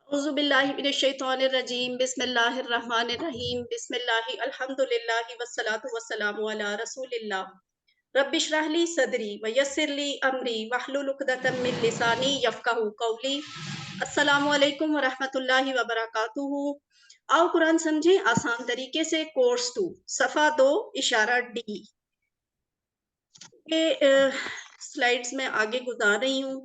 अऊज़ु बिल्लाहि मिनश शैतानिर रजीम बिस्मिल्लाहिर्रहमानिर्रहीम बिस्मिल्लाहि अल्हम्दुलिल्लाहि वस्सलातु वस्सलामु अला रसूलिल्लाह रब्बिशरह ली सदरी व यस्सिर ली अमरी वहलुल उक़दतम मिन लिसानी यफ़क़हू क़ौली। अस्सलामु अलैकुम व रहमतुल्लाहि व बरकातुहू। आओ कुरान समझें आसान तरीके से, कोर्स 2 सफ़ा 2 इशारा डी। ये स्लाइड्स में आगे गुजार रही हूँ।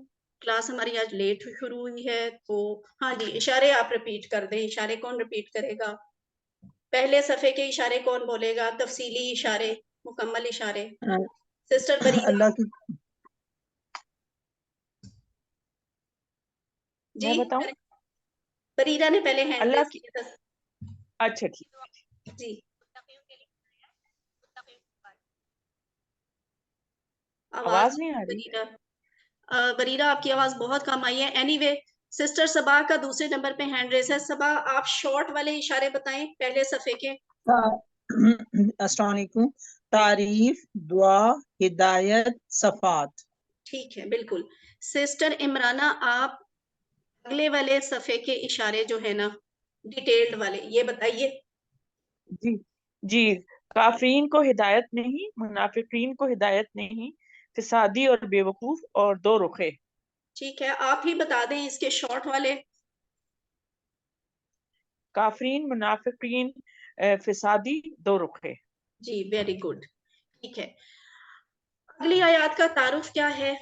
क्लास हमारी आज लेट शुरू हुई है, तो हाँ जी, इशारे आप रिपीट कर दें। इशारे कौन रिपीट करेगा? पहले सफ़े के इशारे कौन बोलेगा? तफसीली इशारे, मुकम्मल इशारे। सिस्टर बरीरा अल्लाह की जी, मैं बताऊं? बरीरा ने पहले हैंड अल्लाह रेज की किया था अच्छा ठीक। जी। आवाज आवाज नहीं आ रही। बरीरा बरीरा आपकी आवाज बहुत कम आई है। एनीवे, सिस्टर सबा का दूसरे नंबर पे हैंड रेज है। सबा, आप शॉर्ट वाले इशारे बताएं पहले सफ़े के। अस्सलाम वालेकुम। तारीफ, दुआ, हिदायत, सफात। ठीक है, बिल्कुल। सिस्टर इमराना, आप अगले वाले सफ़े के इशारे जो है ना, डिटेल्ड वाले, ये बताइए। जी जी। काफरीन को हिदायत नहीं, मुनाफिकीन को हिदायत नहीं, फिसादी और बेवकूफ और दो रुखे। ठीक है, आप ही बता दें इसके शॉर्ट वाले। काफरीन, मुनाफिकीन, फिसादी, दो रुखे। जी, वेरी गुड। ठीक है, अगली आयत का तारुफ क्या है?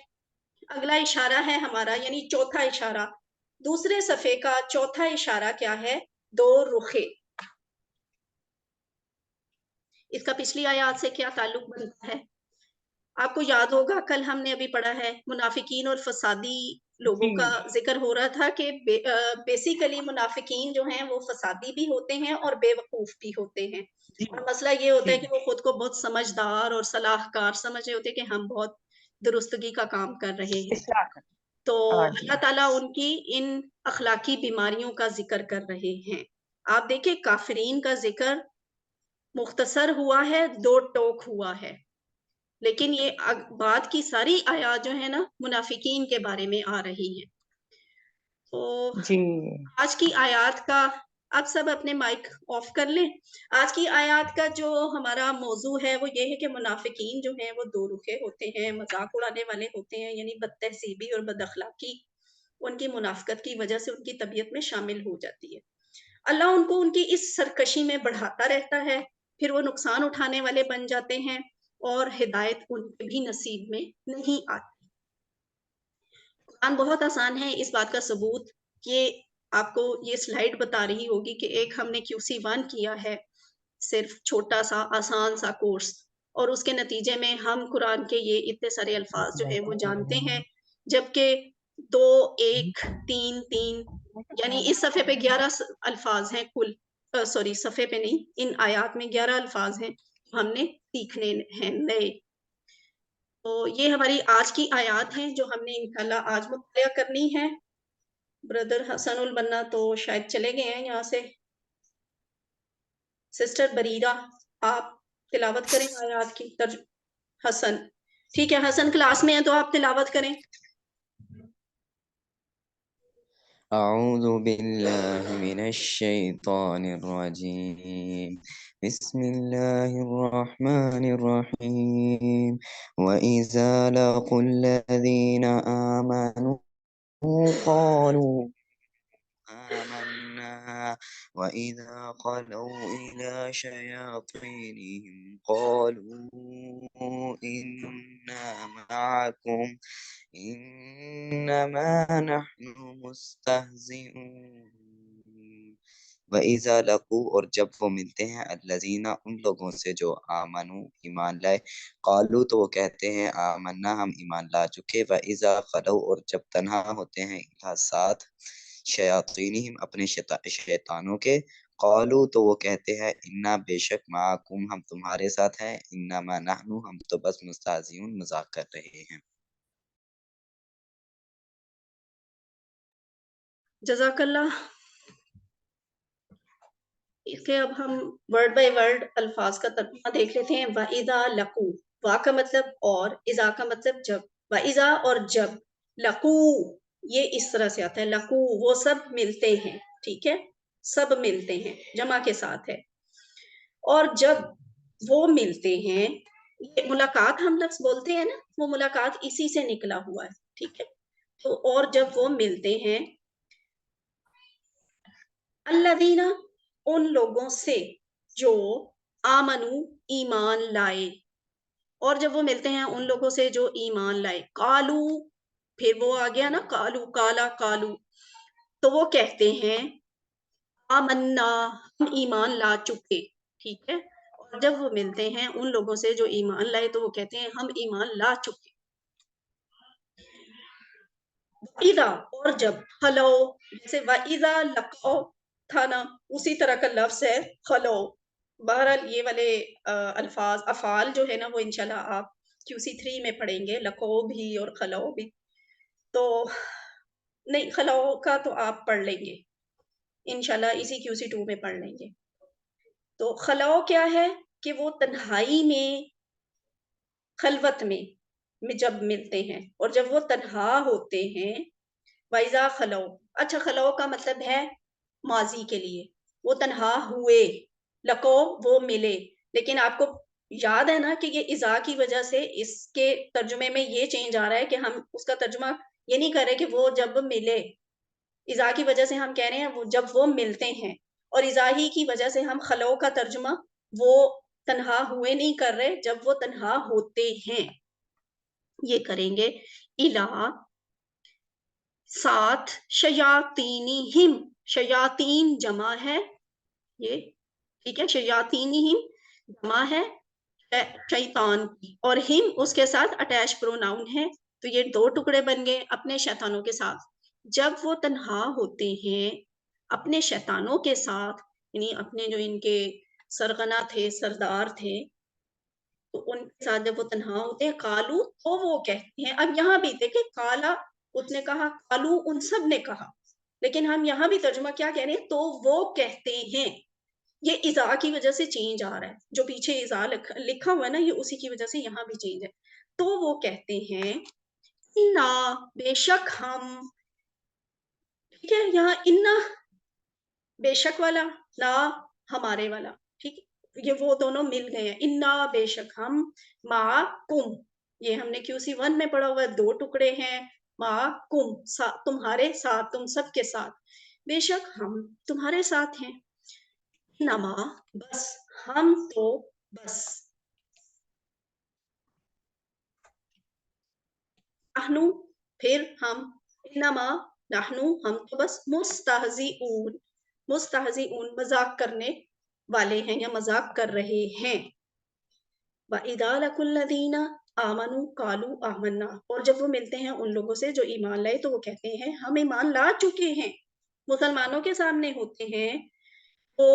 अगला इशारा है हमारा, यानी चौथा इशारा। दूसरे सफ़े का चौथा इशारा क्या है? दो रुखे। इसका पिछली आयत से क्या ताल्लुक बनता है? आपको याद होगा, कल हमने अभी पढ़ा है, मुनाफिकीन और फसादी लोगों जी का जिक्र हो रहा था कि बेसिकली मुनाफिकीन जो हैं वो फसादी भी होते हैं और बेवकूफ भी होते हैं। जी और मसला ये होता जी। है कि वो खुद को बहुत समझदार और सलाहकार समझ रहे होते हैं कि हम बहुत दुरुस्तगी का काम कर रहे हैं। इसलाह कर। तो हाँ जी। अल्लाह ताला उनकी इन अखलाकी बीमारियों का जिक्र कर रहे हैं। आप देखिए, काफिरीन का जिक्र मुख्तसर हुआ है, दो टोक हुआ है, लेकिन ये बाद की सारी आयत जो है ना, मुनाफिकीन के बारे में आ रही है। तो जी आज की आयत का, आप सब अपने माइक ऑफ कर लें। आज की आयत का जो हमारा मौजू है वो ये है कि मुनाफिकीन जो हैं वो दो रुखे होते हैं, मजाक उड़ाने वाले होते हैं, यानी बदतहसीबी और बदअखलाकी उनकी मुनाफिकत की वजह से उनकी तबीयत में शामिल हो जाती है। अल्लाह उनको उनकी इस सरकशी में बढ़ाता रहता है, फिर वो नुकसान उठाने वाले बन जाते हैं और हिदायत उनके भी नसीब में नहीं आती। कुरान बहुत आसान है, इस बात का सबूत ये आपको ये स्लाइड बता रही होगी कि एक हमने QC1 किया है, सिर्फ छोटा सा आसान सा कोर्स, और उसके नतीजे में हम कुरान के ये इतने सारे अल्फाज जो हैं वो जानते हैं, जबकि 2 1 3 3 यानी इस सफ़े पे 11 अल्फाज हैं कुल। सॉरी, सफ़े पे नहीं, इन आयात में 11 अल्फाज हैं हमने सीखने हैं नए। तो ये हमारी आज की आयत हैं जो हमने इंशाल्लाह आज मुतालिया करनी है। ब्रदर हसनुल बन्ना तो शायद चले गए हैं यहाँ से। सिस्टर बरीरा, आप तिलावत करें आयत की। हसन, ठीक है, हसन क्लास में है तो आप तिलावत करें। أعوذ بالله من الشيطان الرجيم بسم الله الرحمن الرحيم وإذا لقوا الذين آمنوا قالوا آمنا وإذا خلوا إلى شياطينهم قالوا إنا معكم إنما نحن مستهزئون وَإِذَا لَقُوا اور جب وہ ملتے ہیں الذین ان لوگوں سے جو آمنو ایمان لائے قالو تو وہ کہتے ہیں آمنا ہم ایمان لا چکے وَإِذَا خَلَوْا اور جب تنہا ہوتے ہیں الہ ساتھ شیاطینہم اپنے شیطانوں کے قالو تو وہ کہتے ہیں انا بے شک معکم ہم تمہارے ساتھ ہیں انما نحن ہم تو بس مستہزئون مذاق کر رہے ہیں۔ जज़ाक अल्लाह। इसके अब हम वर्ड बाय वर्ड अल्फाज का तर्जुमा देख लेते हैं। वाइजा लकू, वा का मतलब और, इजा का मतलब जब। वाइजा और जब, लकू یہ اس طرح سے آتا ہے لقو، وہ سب ملتے ہیں، ٹھیک ہے، سب ملتے ہیں، جمع کے ساتھ ہے. اور جب وہ ملتے ہیں، یہ ملاقات ہم لفظ بولتے ہیں نا، وہ ملاقات اسی سے نکلا ہوا ہے، ٹھیک ہے. تو اور جب وہ ملتے ہیں، الذین، ان لوگوں سے جو آمنو، ایمان لائے، اور جب وہ ملتے ہیں ان لوگوں سے جو ایمان لائے، قالو، پھر وہ آ گیا نا قالو، کالا قالو، تو وہ کہتے ہیں آمنا، ہم ایمان لا چکے، ٹھیک ہے. اور جب وہ ملتے ہیں ان لوگوں سے جو ایمان لائے تو وہ کہتے ہیں ہم ایمان لا چکے. اذا، اور جب، خلو، جیسے وَإِذَا لَقَوْا تھا نا، اسی طرح کا لفظ ہے خلو. بہرحال یہ والے الفاظ افعال جو ہے نا وہ انشاءاللہ آپ QC3 میں پڑھیں گے، لقو بھی اور خلو بھی. تو نہیں، خلو کا تو آپ پڑھ لیں گے انشاءاللہ، اسی QC2 میں پڑھ لیں گے. تو خلو کیا ہے کہ وہ تنہائی میں، خلوت میں جب ملتے ہیں، اور جب وہ تنہا ہوتے ہیں. وَإِذَا خلو، اچھا خلو کا مطلب ہے ماضی کے لیے، وہ تنہا ہوئے، لقو وہ ملے. لیکن آپ کو یاد ہے نا کہ یہ اذا کی وجہ سے اس کے ترجمے میں یہ چینج آ رہا ہے کہ ہم اس کا ترجمہ یہ نہیں کر رہے کہ وہ جب ملے. اذا کی وجہ سے ہم کہہ رہے ہیں وہ جب وہ ملتے ہیں، اور اذا ہی کی وجہ سے ہم خلو کا ترجمہ وہ تنہا ہوئے نہیں کر رہے، جب وہ تنہا ہوتے ہیں یہ کریں گے. الہ، ساتھ، شیاطینہم، شیاطین جمع ہے یہ، ٹھیک ہے، شیاطینہم جمع ہے شیطان کی، اور ہم اس کے ساتھ اٹیچ پروناؤن ہے. تو یہ دو ٹکڑے بن گئے اپنے شیطانوں کے ساتھ. جب وہ تنہا ہوتے ہیں اپنے شیطانوں کے ساتھ، یعنی اپنے جو ان کے سرغنہ تھے، سردار تھے، تو ان کے ساتھ جب وہ تنہا ہوتے ہیں، کالو، تو وہ کہتے ہیں. اب یہاں بھی دیکھیں، کالا اس نے کہا، کالو ان سب نے کہا، لیکن ہم یہاں بھی ترجمہ کیا کہہ رہے ہیں، تو وہ کہتے ہیں. یہ اذا کی وجہ سے چینج آ رہا ہے، جو پیچھے اذا لکھا ہوا ہے نا، یہ اسی کی وجہ سے یہاں بھی چینج ہے. تو وہ کہتے ہیں انا، بے شک ہم، ٹھیک ہے، یہاں انا بے شک والا، لا ہمارے والا، ٹھیک ہے، یہ وہ دونوں مل گئے ہیں. انا بے شک ہم، معکم، یہ ہم نے QC1 میں پڑھا ہوا ہے، دو ٹکڑے ہیں، معکم، تمہارے ساتھ، تم سب کے ساتھ، بے شک ہم تمہارے ساتھ ہیں. نما، بس، ہم تو بس، نحنو، پھر ہم، انما نحنو، ہم تو بس، مستہزئون، مستہزئون مذاق کرنے والے ہیں یا مذاق کر رہے ہیں. وَإِذَا لَقُوا الَّذِينَ آمَنُوا قَالُوا آمَنَّا، اور جب وہ ملتے ہیں ان لوگوں سے جو ایمان لائے تو وہ کہتے ہیں ہم ایمان لا چکے ہیں. مسلمانوں کے سامنے ہوتے ہیں وہ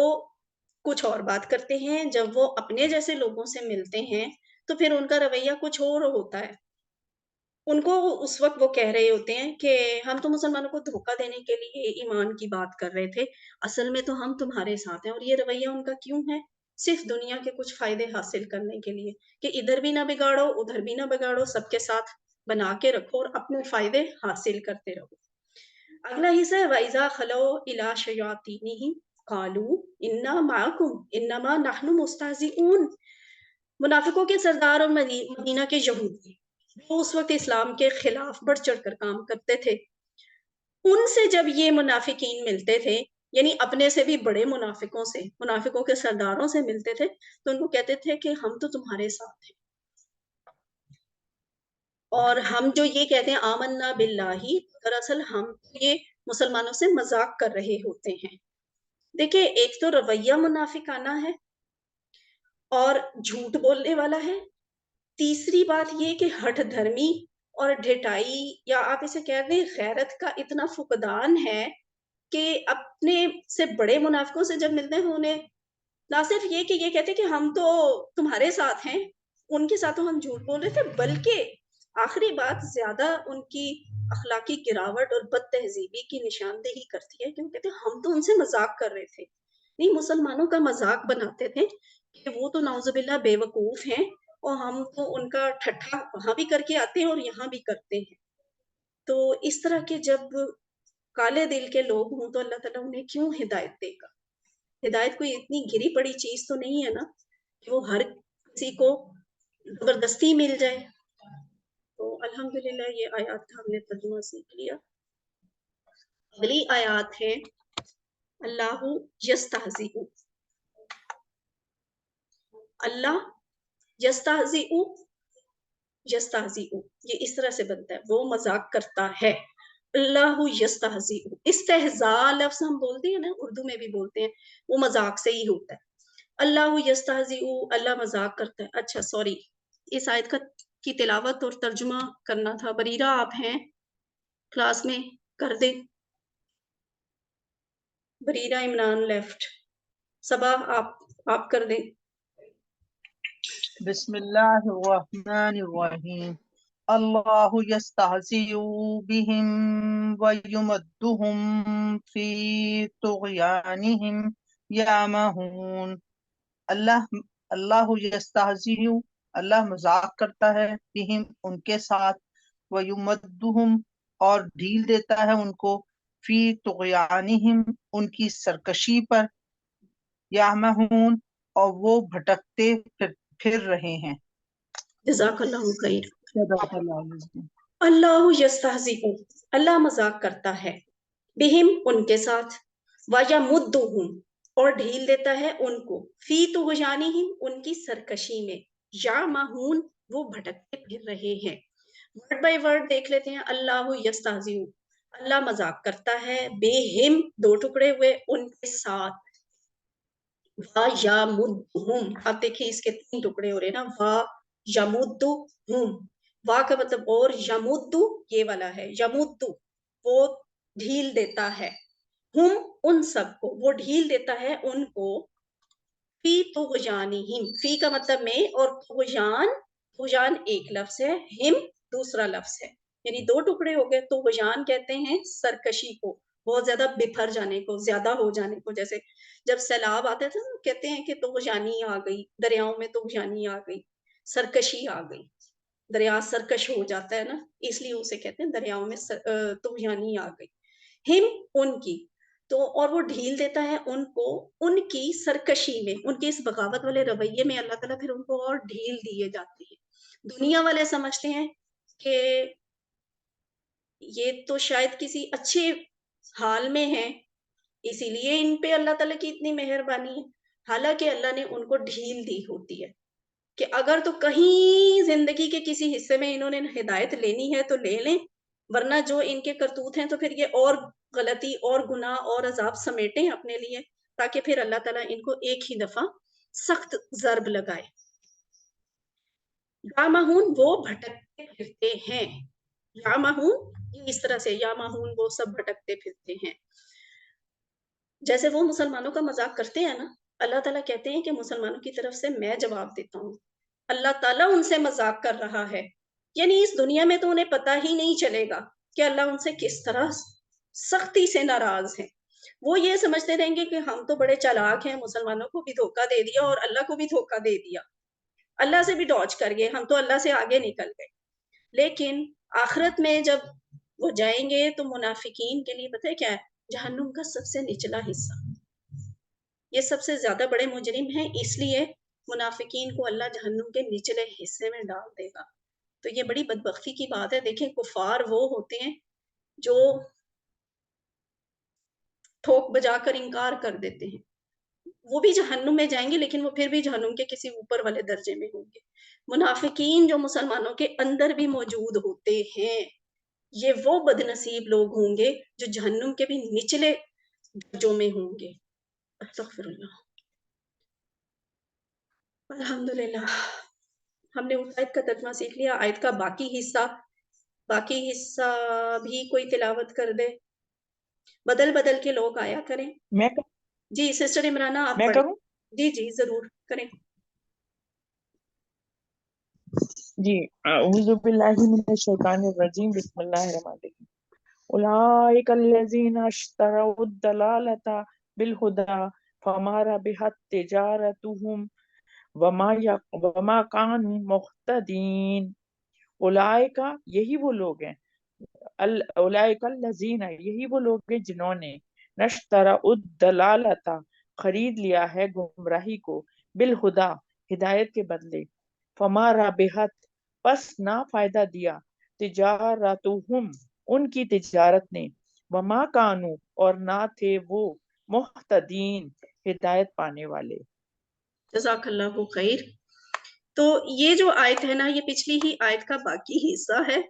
کچھ اور بات کرتے ہیں، جب وہ اپنے جیسے لوگوں سے ملتے ہیں تو پھر ان کا رویہ کچھ اور ہوتا ہے. ان کو اس وقت وہ کہہ رہے ہوتے ہیں کہ ہم تو مسلمانوں کو دھوکہ دینے کے لیے ایمان کی بات کر رہے تھے، اصل میں تو ہم تمہارے ساتھ ہیں. اور یہ رویہ ان کا کیوں ہے؟ صرف دنیا کے کچھ فائدے حاصل کرنے کے لیے، کہ ادھر بھی نہ بگاڑو ادھر بھی نہ بگاڑو، سب کے ساتھ بنا کے رکھو اور اپنے فائدے حاصل کرتے رہو. اگلا حصہ ہے وَإِذَا خَلَوْا إِلَىٰ شَيَاطِینِہِمْ قَالُوا إِنَّا مَعَكُمْ إِنَّمَا نَحْنُ مُسْتَهْزِئُونَ. منافقوں کے سردار اور مدینہ کے یہودی، وہ اس وقت اسلام کے خلاف بڑھ چڑھ کر کام کرتے تھے، ان سے جب یہ منافقین ملتے تھے، یعنی اپنے سے بھی بڑے منافقوں سے، منافقوں کے سرداروں سے ملتے تھے، تو ان کو کہتے تھے کہ ہم تو تمہارے ساتھ ہیں. اور ہم جو یہ کہتے ہیں آمنا باللہ، دراصل ہم یہ مسلمانوں سے مذاق کر رہے ہوتے ہیں. دیکھیں، ایک تو رویہ منافقانہ ہے اور جھوٹ بولنے والا ہے. تیسری بات یہ کہ ہٹ دھرمی اور ڈھٹائی، یا آپ اسے کہہ دیں غیرت کا اتنا فقدان ہے کہ اپنے سے بڑے منافقوں سے جب ملتے ہیں انہیں نہ صرف یہ کہ یہ کہتے کہ ہم تو تمہارے ساتھ ہیں، ان کے ساتھ تو ہم جھوٹ بول رہے تھے، بلکہ آخری بات زیادہ ان کی اخلاقی گراوٹ اور بد تہذیبی کی نشاندہی کرتی ہے، کیوں کہتے ہم تو ان سے مذاق کر رہے تھے. نہیں، مسلمانوں کا مذاق بناتے تھے کہ وہ تو نعوذ باللہ بے وقوف ہیں، اور ہم تو ان کا ٹھٹھا وہاں بھی کر کے آتے ہیں اور یہاں بھی کرتے ہیں. تو اس طرح کے جب کالے دل کے لوگ ہوں تو اللہ تعالیٰ انہیں کیوں ہدایت دے گا؟ ہدایت کوئی اتنی گری پڑی چیز تو نہیں ہے نا کہ وہ ہر کسی کو زبردستی مل جائے. تو الحمدللہ یہ آیات کا ہم نے ترجمہ سیکھ لیا. اگلی آیات ہے اللہ یستہزئ. اللہ یستہزئ یہ اس طرح سے بنتا ہے وہ مذاق کرتا ہے. اللہ یستہزئ، استہزاء لفظ ہم بولتے ہیں نا، اردو میں بھی بولتے ہیں، وہ مذاق سے ہی ہوتا ہے. اللہ یستہزئ، اللہ مذاق کرتا ہے. اچھا سوری، اس آیت کی تلاوت اور ترجمہ کرنا تھا. بریرہ آپ ہیں کلاس میں، کر دیں. بریرہ عمران لیفٹ. صبا آپ کر دیں. بسم اللہ الرحمن الرحیم. اللہ یستہزئ بہم ویمدہم فی طغیانہم یعمہون. اللہ یستہزئ، اللہ مذاق کرتا ہے، بہم ان کے ساتھ، ویمدہم اور ڈھیل دیتا ہے ان کو، فی طغیانہم ان کی سرکشی پر، یعمہون اور وہ بھٹکتے پھر رہے ہیں. جزاک اللہ خیر. صدق اللہ العظیم. اللہ یستہزئ، اللہ مذاق کرتا ہے، بہم ان کے ساتھ، ویمدہم اور ڈھیل دیتا ہے ان کو، فی طغیانہم ان کی سرکشی میں، یعمہون وہ بھٹکتے پھر رہے ہیں. ورڈ بائی ورڈ دیکھ لیتے ہیں. اللہ یستہزئ، اللہ مذاق کرتا ہے، بہم دو ٹکڑے ہوئے، ان کے ساتھ، وَیَمُدُّہُم. اب دیکھیں اس کے تین ٹکڑے ہو رہے ہیں نا، وَیَمُدُّہُم، وا کا مطلب اور، یمد یہ والا ہے، یمد وہ ڈھیل دیتا ہے، ہم ان سب کو، وہ ڈھیل دیتا ہے ان کو، فی طغیانہم، فی کا مطلب میں، اور طغیان ایک لفظ ہے، ہم دوسرا لفظ ہے، یعنی دو ٹکڑے ہو گئے. طغیان کہتے ہیں سرکشی کو، بہت زیادہ بکھر جانے کو، زیادہ ہو جانے کو. جیسے جب سیلاب آتے تھے کہتے ہیں کہ طغیانی آ گئی، دریاؤں میں طغیانی آ گئی، سرکشی آ گئی، دریا سرکش ہو جاتا ہے نا، اس لیے اسے کہتے ہیں دریاؤں میں طغیانی آ گئی. ہم ان کی تو، اور وہ ڈھیل دیتا ہے ان کو ان کی سرکشی میں، ان کے اس بغاوت والے رویے میں اللہ تعالیٰ پھر ان کو اور ڈھیل دیے جاتی ہے. دنیا والے سمجھتے ہیں کہ یہ تو شاید کسی اچھے حال میں ہیں، اسی لیے ان پہ اللہ تعالیٰ کی اتنی مہربانی ہے. حالانکہ اللہ نے ان کو ڈھیل دی ہوتی ہے کہ اگر تو کہیں زندگی کے کسی حصے میں انہوں نے ہدایت لینی ہے تو لے لیں، ورنہ جو ان کے کرتوت ہیں تو پھر یہ اور غلطی اور گناہ اور عذاب سمیٹیں اپنے لیے، تاکہ پھر اللہ تعالیٰ ان کو ایک ہی دفعہ سخت ضرب لگائے. یامہون وہ بھٹکتے پھرتے ہیں، یامہون اس طرح سے، یامہون وہ سب بھٹکتے پھرتے ہیں. جیسے وہ مسلمانوں کا مذاق کرتے ہیں نا، اللہ تعالیٰ کہتے ہیں کہ مسلمانوں کی طرف سے میں جواب دیتا ہوں. اللہ تعالیٰ ان سے مذاق کر رہا ہے، یعنی اس دنیا میں تو انہیں پتہ ہی نہیں چلے گا کہ اللہ ان سے کس طرح سختی سے ناراض ہیں. وہ یہ سمجھتے رہیں گے کہ ہم تو بڑے چالاک ہیں، مسلمانوں کو بھی دھوکہ دے دیا اور اللہ کو بھی دھوکہ دے دیا، اللہ سے بھی ڈاج کر گئے، ہم تو اللہ سے آگے نکل گئے. لیکن آخرت میں جب وہ جائیں گے تو منافقین کے لیے پتہ ہے کیا ہے؟ جہنم کا سب سے نچلا حصہ. یہ سب سے زیادہ بڑے مجرم ہیں، اس لیے منافقین کو اللہ جہنم کے نچلے حصے میں ڈال دے گا. تو یہ بڑی بدبختی کی بات ہے. دیکھیں کفار وہ ہوتے ہیں جو ٹھوک بجا کر انکار کر دیتے ہیں، وہ بھی جہنم میں جائیں گے لیکن وہ پھر بھی جہنم کے کسی اوپر والے درجے میں ہوں گے. منافقین جو مسلمانوں کے اندر بھی موجود ہوتے ہیں، یہ وہ بد نصیب لوگ ہوں گے جو جہنم کے بھی نچلے درجوں میں ہوں گے. استغفر اللہ. الحمدللہ ہم نے اس آیت کا ترجمہ سیکھ لیا. آیت کا باقی حصہ بھی کوئی تلاوت کر دے. بدل کے لوگ آیا کریں. میں جی سسٹر عمرانہ آپ پڑھیں. کروں؟ جی ضرور کریں. جی اعوذ باللہ من الشیطان الرجیم، بسم اللہ الرحمن الرحیم. اولئک الذین اشتروا الضلالۃ بالہدی فما ربحت تجارتہم وما کانوا مہتدین. اولئک یہی وہ لوگ ہیں، उलाइका लजीना, यही वो लोग हैं जिन्होंने नश्तरा उद्दलालता, खरीद लिया है गुमराही को, बिल हुदा, हिदायत के बदले, फमा राबिहत, पस ना फायदा दिया, तिजारतुहुम, उनकी तिजारत ने, वमा कानू, और ना थे वो, मुहतदीन, हिदायत पाने वाले। जज़ाकल्लाहु खैर। तो ये जो आयत है ना, ये पिछली ही आयत का बाकी हिस्सा है।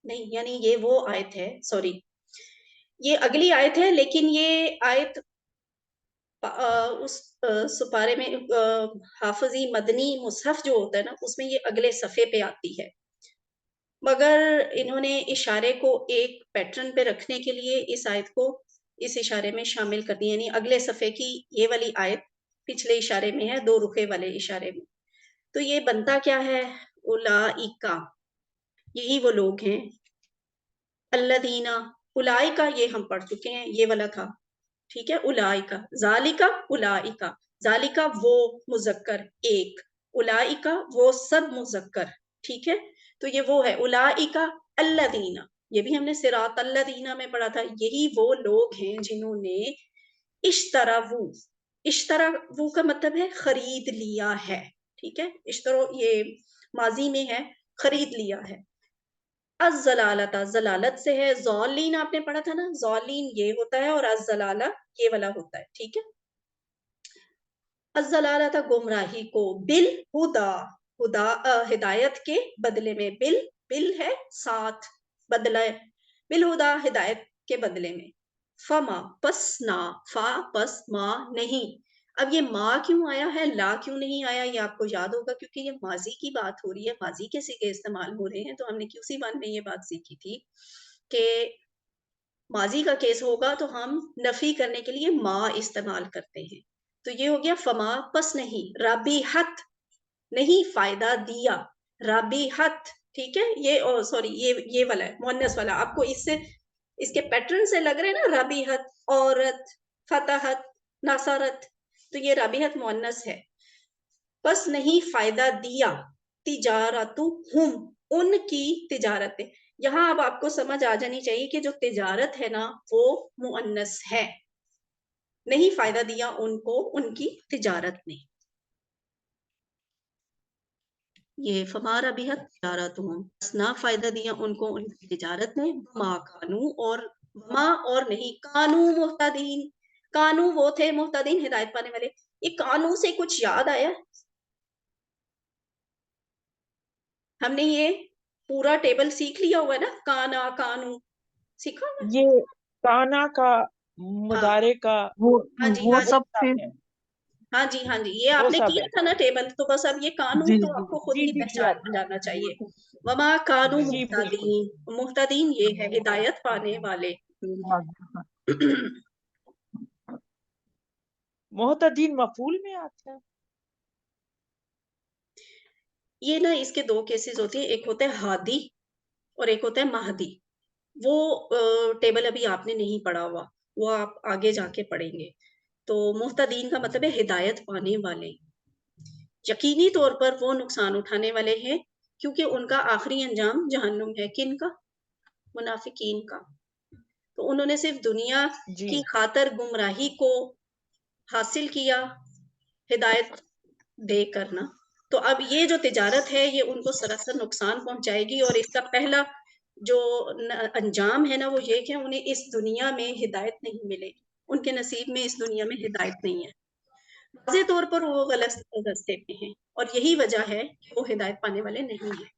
नहीं, यानी ये वो आयत है, सॉरी, ये अगली आयत है, लेकिन ये आयत उस सुपारे में हाफिजी मदनी मुसहफ जो होता है ना, उसमें ये अगले सफ़े पे आती है। मगर इन्होंने इशारे को एक पैटर्न पे रखने के लिए इस आयत को इस इशारे में शामिल कर दिया, यानी अगले सफ़े की ये वाली आयत पिछले इशारे में है, 2 रुखे वाले इशारे में। तो ये बनता क्या है? उलाइका, यही वो लोग हैं। अल्लदीना, उलाइका ये हम पढ़ चुके हैं, ये वाला था, ठीक है। उलाइका, जालिका, उलाइका, जालिका वो मुजक्कर एक, उलाइका वो सब मुजक्कर, ठीक है। तो ये वो है उलाइका अल्लदीना, ये भी हमने सिरात अल्लदीना में पढ़ा था। यही वो लोग हैं जिन्होंने इश्तरावू, इश्तरावू का मतलब है खरीद लिया है, ठीक है। इश्तरो ये माजी में है, खरीद लिया है। अज़्ज़लालता, ज़लालत से है, ज़ालीन आपने पढ़ा था ना, ज़ालीन ये होता है और अज़्ज़लाला ये वाला होता है, ठीक है। अज़्ज़लालता गुमराही को, बिल हुदा, हुदा हिदायत के बदले में, बिल बिल है साथ, बदला, बिल हुदा हिदायत के बदले में, फमा पस ना, फा पस मा नहीं। अब ये माँ क्यों आया है, ला क्यों नहीं आया, ये आपको याद होगा क्योंकि ये माजी की बात हो रही है, माजी के सिगे इस्तेमाल हो रहे हैं। तो हमने QC1 में ये बात सीखी थी कि माजी का केस होगा तो हम नफी करने के लिए माँ इस्तेमाल करते हैं। तो ये हो गया फमा पस नहीं, राबीहत नहीं फायदा दिया, राबीहत, ठीक है। ये सॉरी ये वाला है मुअन्नस वाला, आपको इससे इसके पैटर्न से लग रहे हैं ना, राबीहत औरत, फतहत, नासरत, तो ये राबीहत मुअन्नस है। बस नहीं फायदा दिया, तिजारतु हुम, उनकी तिजारतें। यहाँ अब आपको समझ आ जानी चाहिए कि जो तिजारत है ना वो मुअन्नस है, नहीं फायदा दिया उनको उनकी तिजारत ने। ये फमारा बिहत तिजारत हूँ, ना फायदा दिया उनको उनकी तिजारत ने, मा कानू, और मा और नहीं, कानू मुहतदीन, कानू वो थे मुहतदीन हिदायत पाने वाले। ये कानू से कुछ याद आया? हमने ये पूरा टेबल सीख लिया हुआ है ना, काना कानू सीखा हुआ है? ये काना का हाँ मुदारे का हाँ जी वो हाँ जी सब होता फिर है, हाँ जी हाँ जी, ये वो आपने सब किया है। था ना टेबल, तो बस अब ये कानू जी तो जी आपको खुद जी ही जी किया पहचान था। जाना वो चाहिए। तो वमा कानू जी बिल्कुल। मुहतदीन, मुहतदीन ये है हिदायत पाने वाले। हाँ, मोहतदीन मफूल में आता है। ये ना इसके 2 केसेस होते हैं, एक होता है हादी और एक होता है महदी। वो टेबल अभी आपने नहीं पढ़ा हुआ, वो आप आगे जाके पढ़ेंगे। तो मुहतदीन का मतलब है हिदायत पाने वाले। यकीनी तौर पर वो नुकसान उठाने वाले हैं क्योंकि उनका आखिरी अंजाम जहन्नुम है। किन का? मुनाफिकीन का। तो उन्होंने सिर्फ दुनिया जी की खातर गुमराही को हासिल किया, हिदायत दे करना। तो अब ये जो तिजारत है ये उनको सरासर नुकसान पहुंचाएगी, और इसका पहला जो अंजाम है ना वो ये कि उन्हें इस दुनिया में हिदायत नहीं मिलेगी, उनके नसीब में इस दुनिया में हिदायत नहीं है। वाज़ेह तौर पर वो गलत रास्ते पे हैं, और यही वजह है कि वो हिदायत पाने वाले नहीं हैं।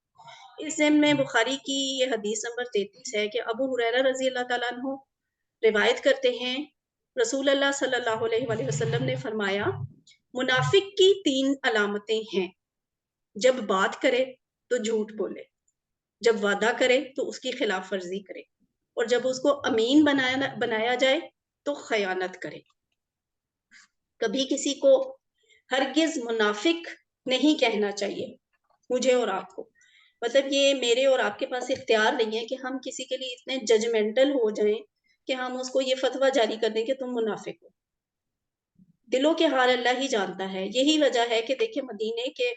इस ज़िम्न में बुखारी की ये हदीस नंबर 33 है कि अबू हुरैरा रज़ी अल्लाह तआला अन्हु रिवायत करते हैं, रसूल अल्लाह सल्लल्लाहु अलैहि वसल्लम ने फरमाया, मुनाफिक की 3 अलामतें हैं। जब बात करे तो झूठ बोले, जब वादा करे तो उसकी खिलाफ वर्जी करे, और जब उसको अमीन बनाया जाए तो खयानत करे। कभी किसी को हरगिज मुनाफिक नहीं कहना चाहिए, मुझे और आपको। मतलब ये मेरे और आपके पास इख्तियार नहीं है कि हम किसी के लिए इतने जजमेंटल हो जाएं कि हम उसको ये फतवा जारी कर दें कि तुम मुनाफिक हो। दिलों के हाल अल्लाह ही जानता है। यही वजह है कि देखिए मदीने के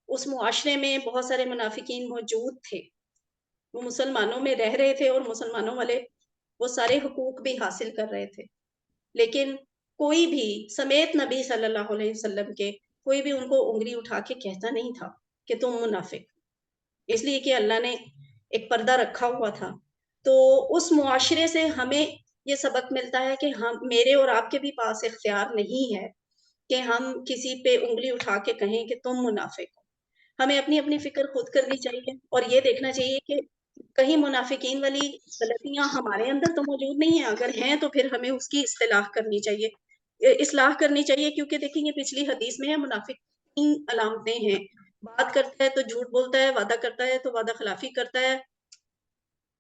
اس معاشرے میں بہت سارے منافقین موجود تھے، وہ مسلمانوں میں رہ رہے تھے اور مسلمانوں والے وہ سارے حقوق بھی حاصل کر رہے تھے، لیکن کوئی بھی سمیت نبی صلی اللہ علیہ وسلم کے کوئی بھی ان کو انگلی اٹھا کے کہتا نہیں تھا کہ تم منافق، اس لیے کہ اللہ نے ایک پردہ رکھا ہوا تھا۔ تو اس معاشرے سے ہمیں یہ سبق ملتا ہے کہ ہم میرے اور آپ کے بھی پاس اختیار نہیں ہے کہ ہم کسی پہ انگلی اٹھا کے کہیں کہ تم منافق ہو۔ ہمیں اپنی اپنی فکر خود کرنی چاہیے اور یہ دیکھنا چاہیے کہ کہیں منافقین والی غلطیاں ہمارے اندر تو موجود نہیں ہیں، اگر ہیں تو پھر ہمیں اس کی اصلاح کرنی چاہیے، کیونکہ دیکھیں یہ پچھلی حدیث میں ہے منافق 3 علامتیں ہیں، بات کرتا ہے تو جھوٹ بولتا ہے، وعدہ کرتا ہے تو وعدہ خلافی کرتا ہے،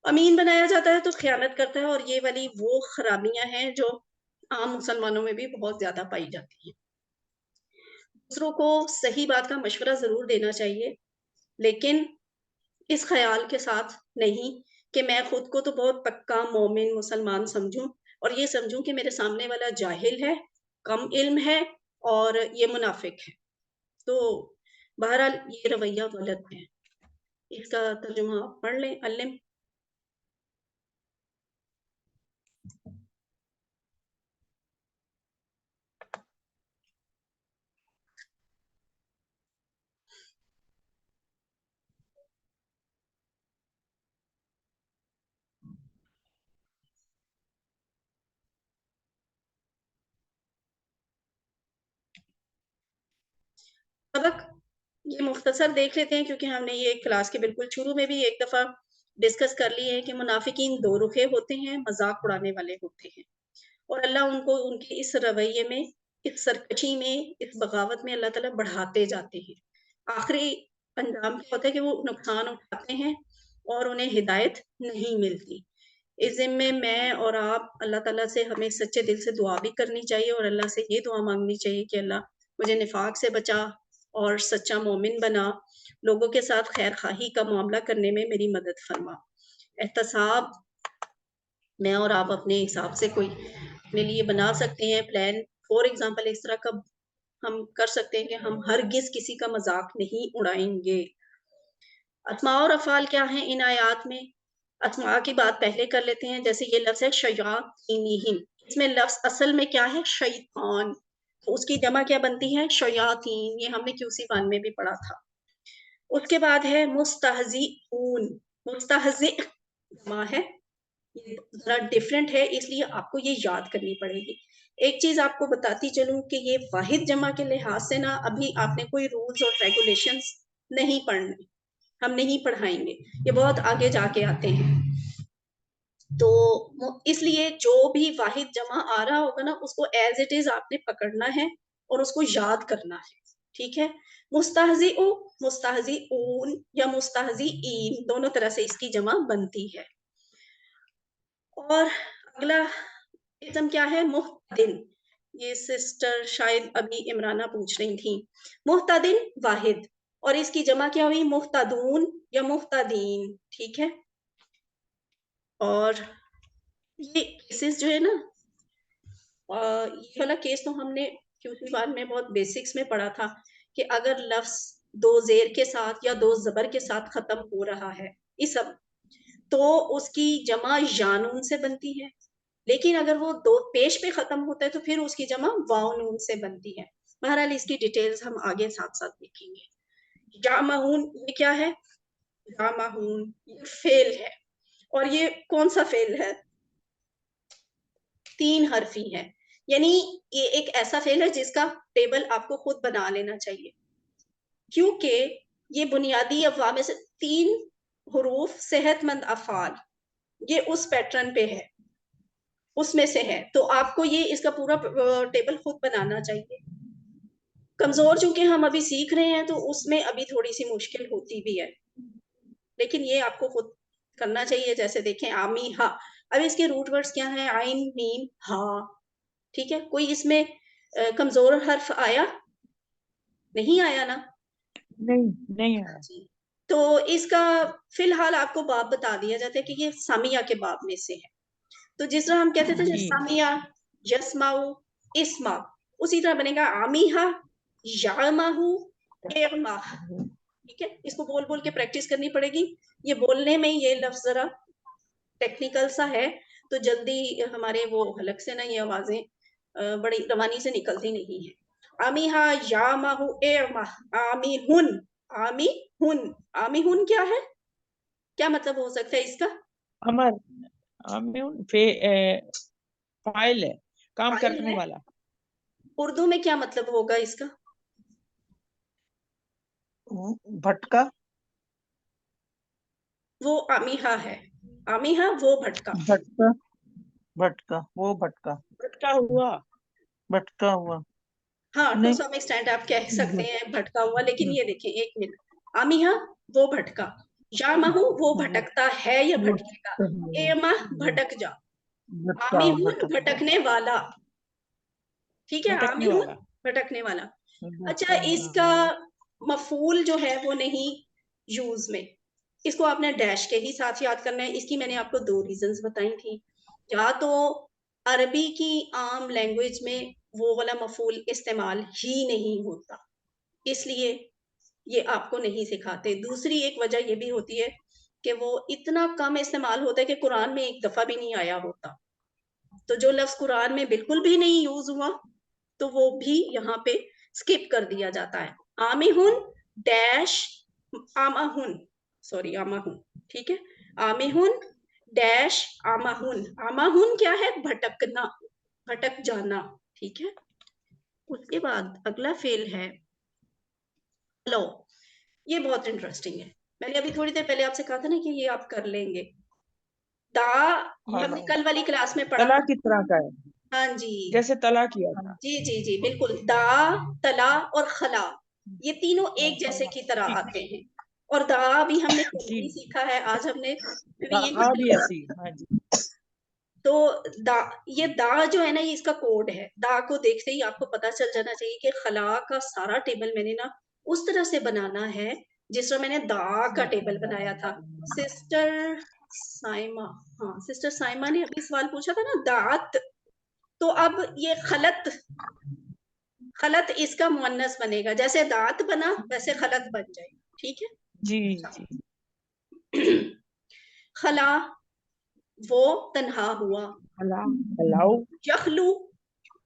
امین بنایا جاتا ہے تو خیانت کرتا ہے، اور یہ والی وہ خرابیاں ہیں جو عام مسلمانوں میں بھی بہت زیادہ پائی جاتی ہیں۔ دوسروں کو صحیح بات کا مشورہ ضرور دینا چاہیے، لیکن اس خیال کے ساتھ نہیں کہ میں خود کو تو بہت پکا مومن مسلمان سمجھوں اور یہ سمجھوں کہ میرے سامنے والا جاہل ہے، کم علم ہے اور یہ منافق ہے۔ تو بہرحال یہ رویہ غلط ہے۔ اس کا ترجمہ آپ پڑھ لیں علم۔ سبق یہ مختصر دیکھ لیتے ہیں کیونکہ ہم نے یہ کلاس کے بالکل شروع میں بھی ایک دفعہ ڈسکس کر لی ہے کہ منافقین 2 رخے ہوتے ہیں، مذاق اڑانے والے ہوتے ہیں، اور اللہ ان کو ان کے اس رویے میں، اس سرکشی میں، اس بغاوت میں اللہ تعالیٰ بڑھاتے جاتے ہیں۔ آخری انجام کیا ہوتا ہے کہ وہ نقصان اٹھاتے ہیں اور انہیں ہدایت نہیں ملتی۔ اس ذمے میں اور آپ اللہ تعالیٰ سے ہمیں سچے دل سے دعا بھی کرنی چاہیے اور اللہ سے یہ دعا مانگنی چاہیے کہ اللہ مجھے نفاق سے بچا اور سچا مومن بنا، لوگوں کے ساتھ خیر خواہی کا معاملہ کرنے میں میری مدد فرما۔ احتساب میں اور آپ اپنے حساب سے کوئی اپنے لیے بنا سکتے ہیں پلان، فور ایگزامپل اس طرح کا ہم کر سکتے ہیں کہ ہم ہرگز کسی کا مذاق نہیں اڑائیں گے۔ اسماء اور افعال کیا ہیں ان آیات میں؟ اسماء کی بات پہلے کر لیتے ہیں، جیسے یہ لفظ ہے شیاطینہم، اس میں لفظ اصل میں کیا ہے؟ شیطان، تو اس کی جمع کیا بنتی ہے؟ شیاطین، یہ ہم نے QC1 میں بھی پڑھا تھا۔ اس کے بعد ہے مستہزئون، مستہزئ جمع ہے، یہ ذرا ڈیفرنٹ ہے اس لیے آپ کو یہ یاد کرنی پڑے گی۔ ایک چیز آپ کو بتاتی چلوں کہ یہ واحد جمع کے لحاظ سے نا ابھی آپ نے کوئی رولز اور ریگولیشنز نہیں پڑھنے، ہم نہیں پڑھائیں گے، یہ بہت آگے جا کے آتے ہیں۔ تو اس لیے جو بھی واحد جمع آ رہا ہوگا نا اس کو ایز اٹ از آپ نے پکڑنا ہے اور اس کو یاد کرنا ہے، ٹھیک ہے؟ مستہزئ، مستہزئون یا مستہزئین دونوں طرح سے اس کی جمع بنتی ہے۔ اور اگلا اسم کیا ہے؟ محتدن، یہ سسٹر شاید ابھی عمرانہ پوچھ رہی تھیں۔ محتدن واحد اور اس کی جمع کیا ہوئی؟ محتدون یا محتدین، ٹھیک ہے؟ اور یہ کیسز جو ہے نا، یہ والا کیس تو ہم نے QC1 میں بہت بیسکس میں پڑھا تھا کہ اگر لفظ 2 زیر کے ساتھ یا 2 زبر کے ساتھ ختم ہو رہا ہے اسم، تو اس کی جمع یانون سے بنتی ہے، لیکن اگر وہ 2 پیش پہ ختم ہوتا ہے تو پھر اس کی جمع واو نون سے بنتی ہے۔ بہرحال اس کی ڈیٹیلز ہم آگے ساتھ ساتھ دیکھیں گے۔ جامعون، یہ کیا ہے؟ جامعون یہ فعل ہے، اور یہ کون سا فعل ہے؟ 3 حرفی ہے، یعنی یہ ایک ایسا فعل ہے جس کا ٹیبل آپ کو خود بنا لینا چاہیے، کیونکہ یہ بنیادی افعال میں سے 3 حروف صحت مند افعال، یہ اس پیٹرن پہ ہے، اس میں سے ہے، تو آپ کو یہ اس کا پورا ٹیبل خود بنانا چاہیے۔ کمزور چونکہ ہم ابھی سیکھ رہے ہیں تو اس میں ابھی تھوڑی سی مشکل ہوتی بھی ہے، لیکن یہ آپ کو خود کرنا چاہیے۔ جیسے دیکھیں آمی ہا، اب اس کے روٹ ورڈز کیا ہیں؟ عین، میم، ہا، ٹھیک ہے؟ کوئی اس میں کمزور حرف آیا؟ نہیں آیا نا؟ نہیں آیا۔ جی، تو اس کا فی الحال آپ کو باب بتا دیا جاتا ہے کہ یہ سامیہ کے باب میں سے ہے، تو جس طرح ہم کہتے تھے سامیہ، یسمعو، اسما، اسی طرح بنے گا آمیہ، یعمہ، اعمہ، ٹھیک ہے, اس کو بول بول کے پریکٹس کرنی پڑے گی. یہ بولنے میں یہ لفظ ذرا ٹیکنیکل سا ہے, تو جلدی ہمارے وہ حلق سے نا یہ آوازیں بڑی روانی سے نکلتی نہیں ہیں. آمیہا یا ماہو اے ماہ آمی ہن, آمی ہن, آمی ہن کیا ہے, کیا مطلب ہو سکتا ہے اس کا؟ امر فاعل ہے, کام فاعل کرنے ہے. والا. اردو میں کیا مطلب ہوگا اس کا؟ بھٹکا. وہ آمیہا ہے, آمیہا وہ بھٹکا. بھٹکا. بھٹکا, وہ بھٹکا. بھٹکا ہوا. بھٹکا ہوا. ہاں, ٹو نہیں. سم ایکسٹینٹ آپ کہہ سکتے ہیں بھٹکا ہوا, لیکن یہ دیکھیں ایک منٹ, آمیہا وہ بھٹکا, یا مہو وہ بھٹکتا ہے یا بھٹکے گا, اے ماہ بھٹک جا, بھٹکا. آمی ہن بھٹک. بھٹکنے والا. ٹھیک ہے, بھٹکنے آمی ہن والا. بھٹکنے والا. اچھا, اس کا مفعول جو ہے وہ نہیں یوز میں, اس کو آپ نے ڈیش کے ہی ساتھ یاد کرنا ہے. اس کی میں نے آپ کو 2 ریزنز بتائی تھی. یا تو عربی کی عام لینگویج میں وہ والا مفعول استعمال ہی نہیں ہوتا, اس لیے یہ آپ کو نہیں سکھاتے. دوسری ایک وجہ یہ بھی ہوتی ہے کہ وہ اتنا کم استعمال ہوتا ہے کہ قرآن میں ایک دفعہ بھی نہیں آیا ہوتا. تو جو لفظ قرآن میں بالکل بھی نہیں یوز ہوا تو وہ بھی یہاں پہ سکپ کر دیا جاتا ہے. آمہن ڈیش آمہن, سوری آمہن, ٹھیک ہے, آمہن ڈیش آمہن. آمہن کیا ہے؟ بھٹکنا, بھٹک جانا. ٹھیک ہے, اس کے بعد اگلا فعل ہے لو. یہ بہت انٹرسٹنگ ہے, میں نے ابھی تھوڑی دیر پہلے آپ سے کہا تھا نا کہ یہ آپ کر لیں گے. دا, یہ ہم نے کل والی کلاس میں پڑھا تلا تھا. کس طرح کا ہے, ہاں جی, جیسے تلا کیا تھا. جی جی جی بالکل. دا, تلا اور خلا, یہ تینوں ایک جیسے کی طرح ٹھیک. آتے ہیں. اور دا بھی ہم نے جی, نہیں سیکھا ہے, آج ہم نے کہا بھی ایسی. ہاں جی. تو دا, یہ دا جو ہے نا یہ اس کا کوڈ ہے. دا کو دیکھتے ہی آپ کو پتا چل جانا چاہیے کہ خلا کا سارا ٹیبل میں نے نا اس طرح سے بنانا ہے جس طرح میں نے دا کا ٹیبل بنایا تھا. سسٹر سائمہ, ہاں سسٹر سائمہ نے ابھی سوال پوچھا تھا نا دات, تو اب یہ خلط, خلط اس کا مؤنث بنے گا, جیسے دانت بنا ویسے خلط بن جائے. ٹھیک ہے, جی جی. خلا وہ تنہا ہوا. خلا, خلاؤ. یخلو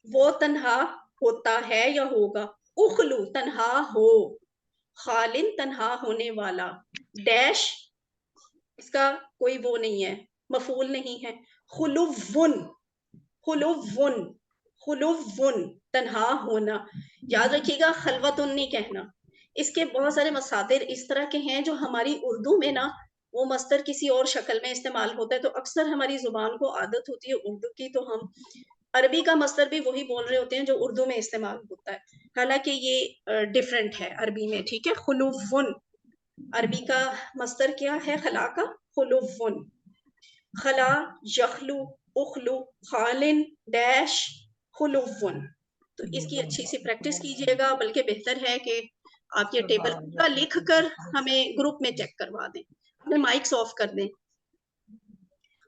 وہ تنہا ہوتا ہے یا ہوگا. اخلو تنہا ہو. خالن تنہا ہونے والا. ڈیش اس کا کوئی وہ نہیں ہے, مفعول نہیں ہے. خلوون, خلوون, خلوون تنہا ہونا. یاد رکھیے گا خلوتن نہیں کہنا. اس کے بہت سارے مصادر اس طرح کے ہیں جو ہماری اردو میں نا وہ مصدر کسی اور شکل میں استعمال ہوتا ہے, تو اکثر ہماری زبان کو عادت ہوتی ہے اردو کی, تو ہم عربی کا مصدر بھی وہی بول رہے ہوتے ہیں جو اردو میں استعمال ہوتا ہے, حالانکہ یہ ڈفرینٹ ہے عربی میں. ٹھیک ہے, خلوون عربی کا مصدر کیا ہے خلا کا؟ خلوون. خلا, یخلو, اخلو, خالن, ڈیش, خلوون. تو اس کی اچھی سی پریکٹس کیجئے گا, بلکہ بہتر ہے کہ آپ یہ ٹیبل پورا لکھ کر ہمیں گروپ میں چیک کروا دیں. اپنے مائکس آف کر دیں.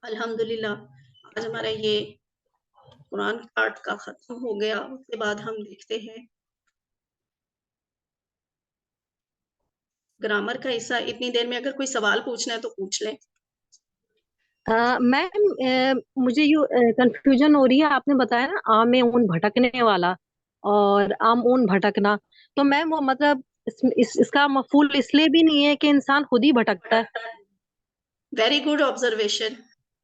الحمدللہ آج ہمارا یہ قرآن پارٹ کا ختم ہو گیا. اس کے بعد ہم دیکھتے ہیں گرامر کا حصہ. اتنی دیر میں اگر کوئی سوال پوچھنا ہے تو پوچھ لیں. میم مجھے یہ کنفیوژن ہو رہی ہے, آپ نے بتایا نا آم اون بھٹکنے والا اور آم اون بھٹکنا, تو میم وہ مطلب اس کا مفعول اس لیے بھی نہیں ہے کہ انسان خود ہی بھٹکتا ہے. ویری گڈ آبزرویشن,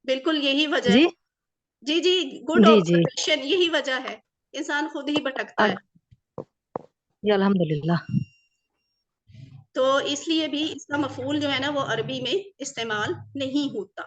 بالکل یہی وجہ جی ہے. جی جی گڈ جی جی آبزرویشن, یہی وجہ ہے, انسان خود ہی بھٹکتا ہے. جی الحمدللہ. تو اس لیے بھی اس کا مفعول جو ہے نا وہ عربی میں استعمال نہیں ہوتا.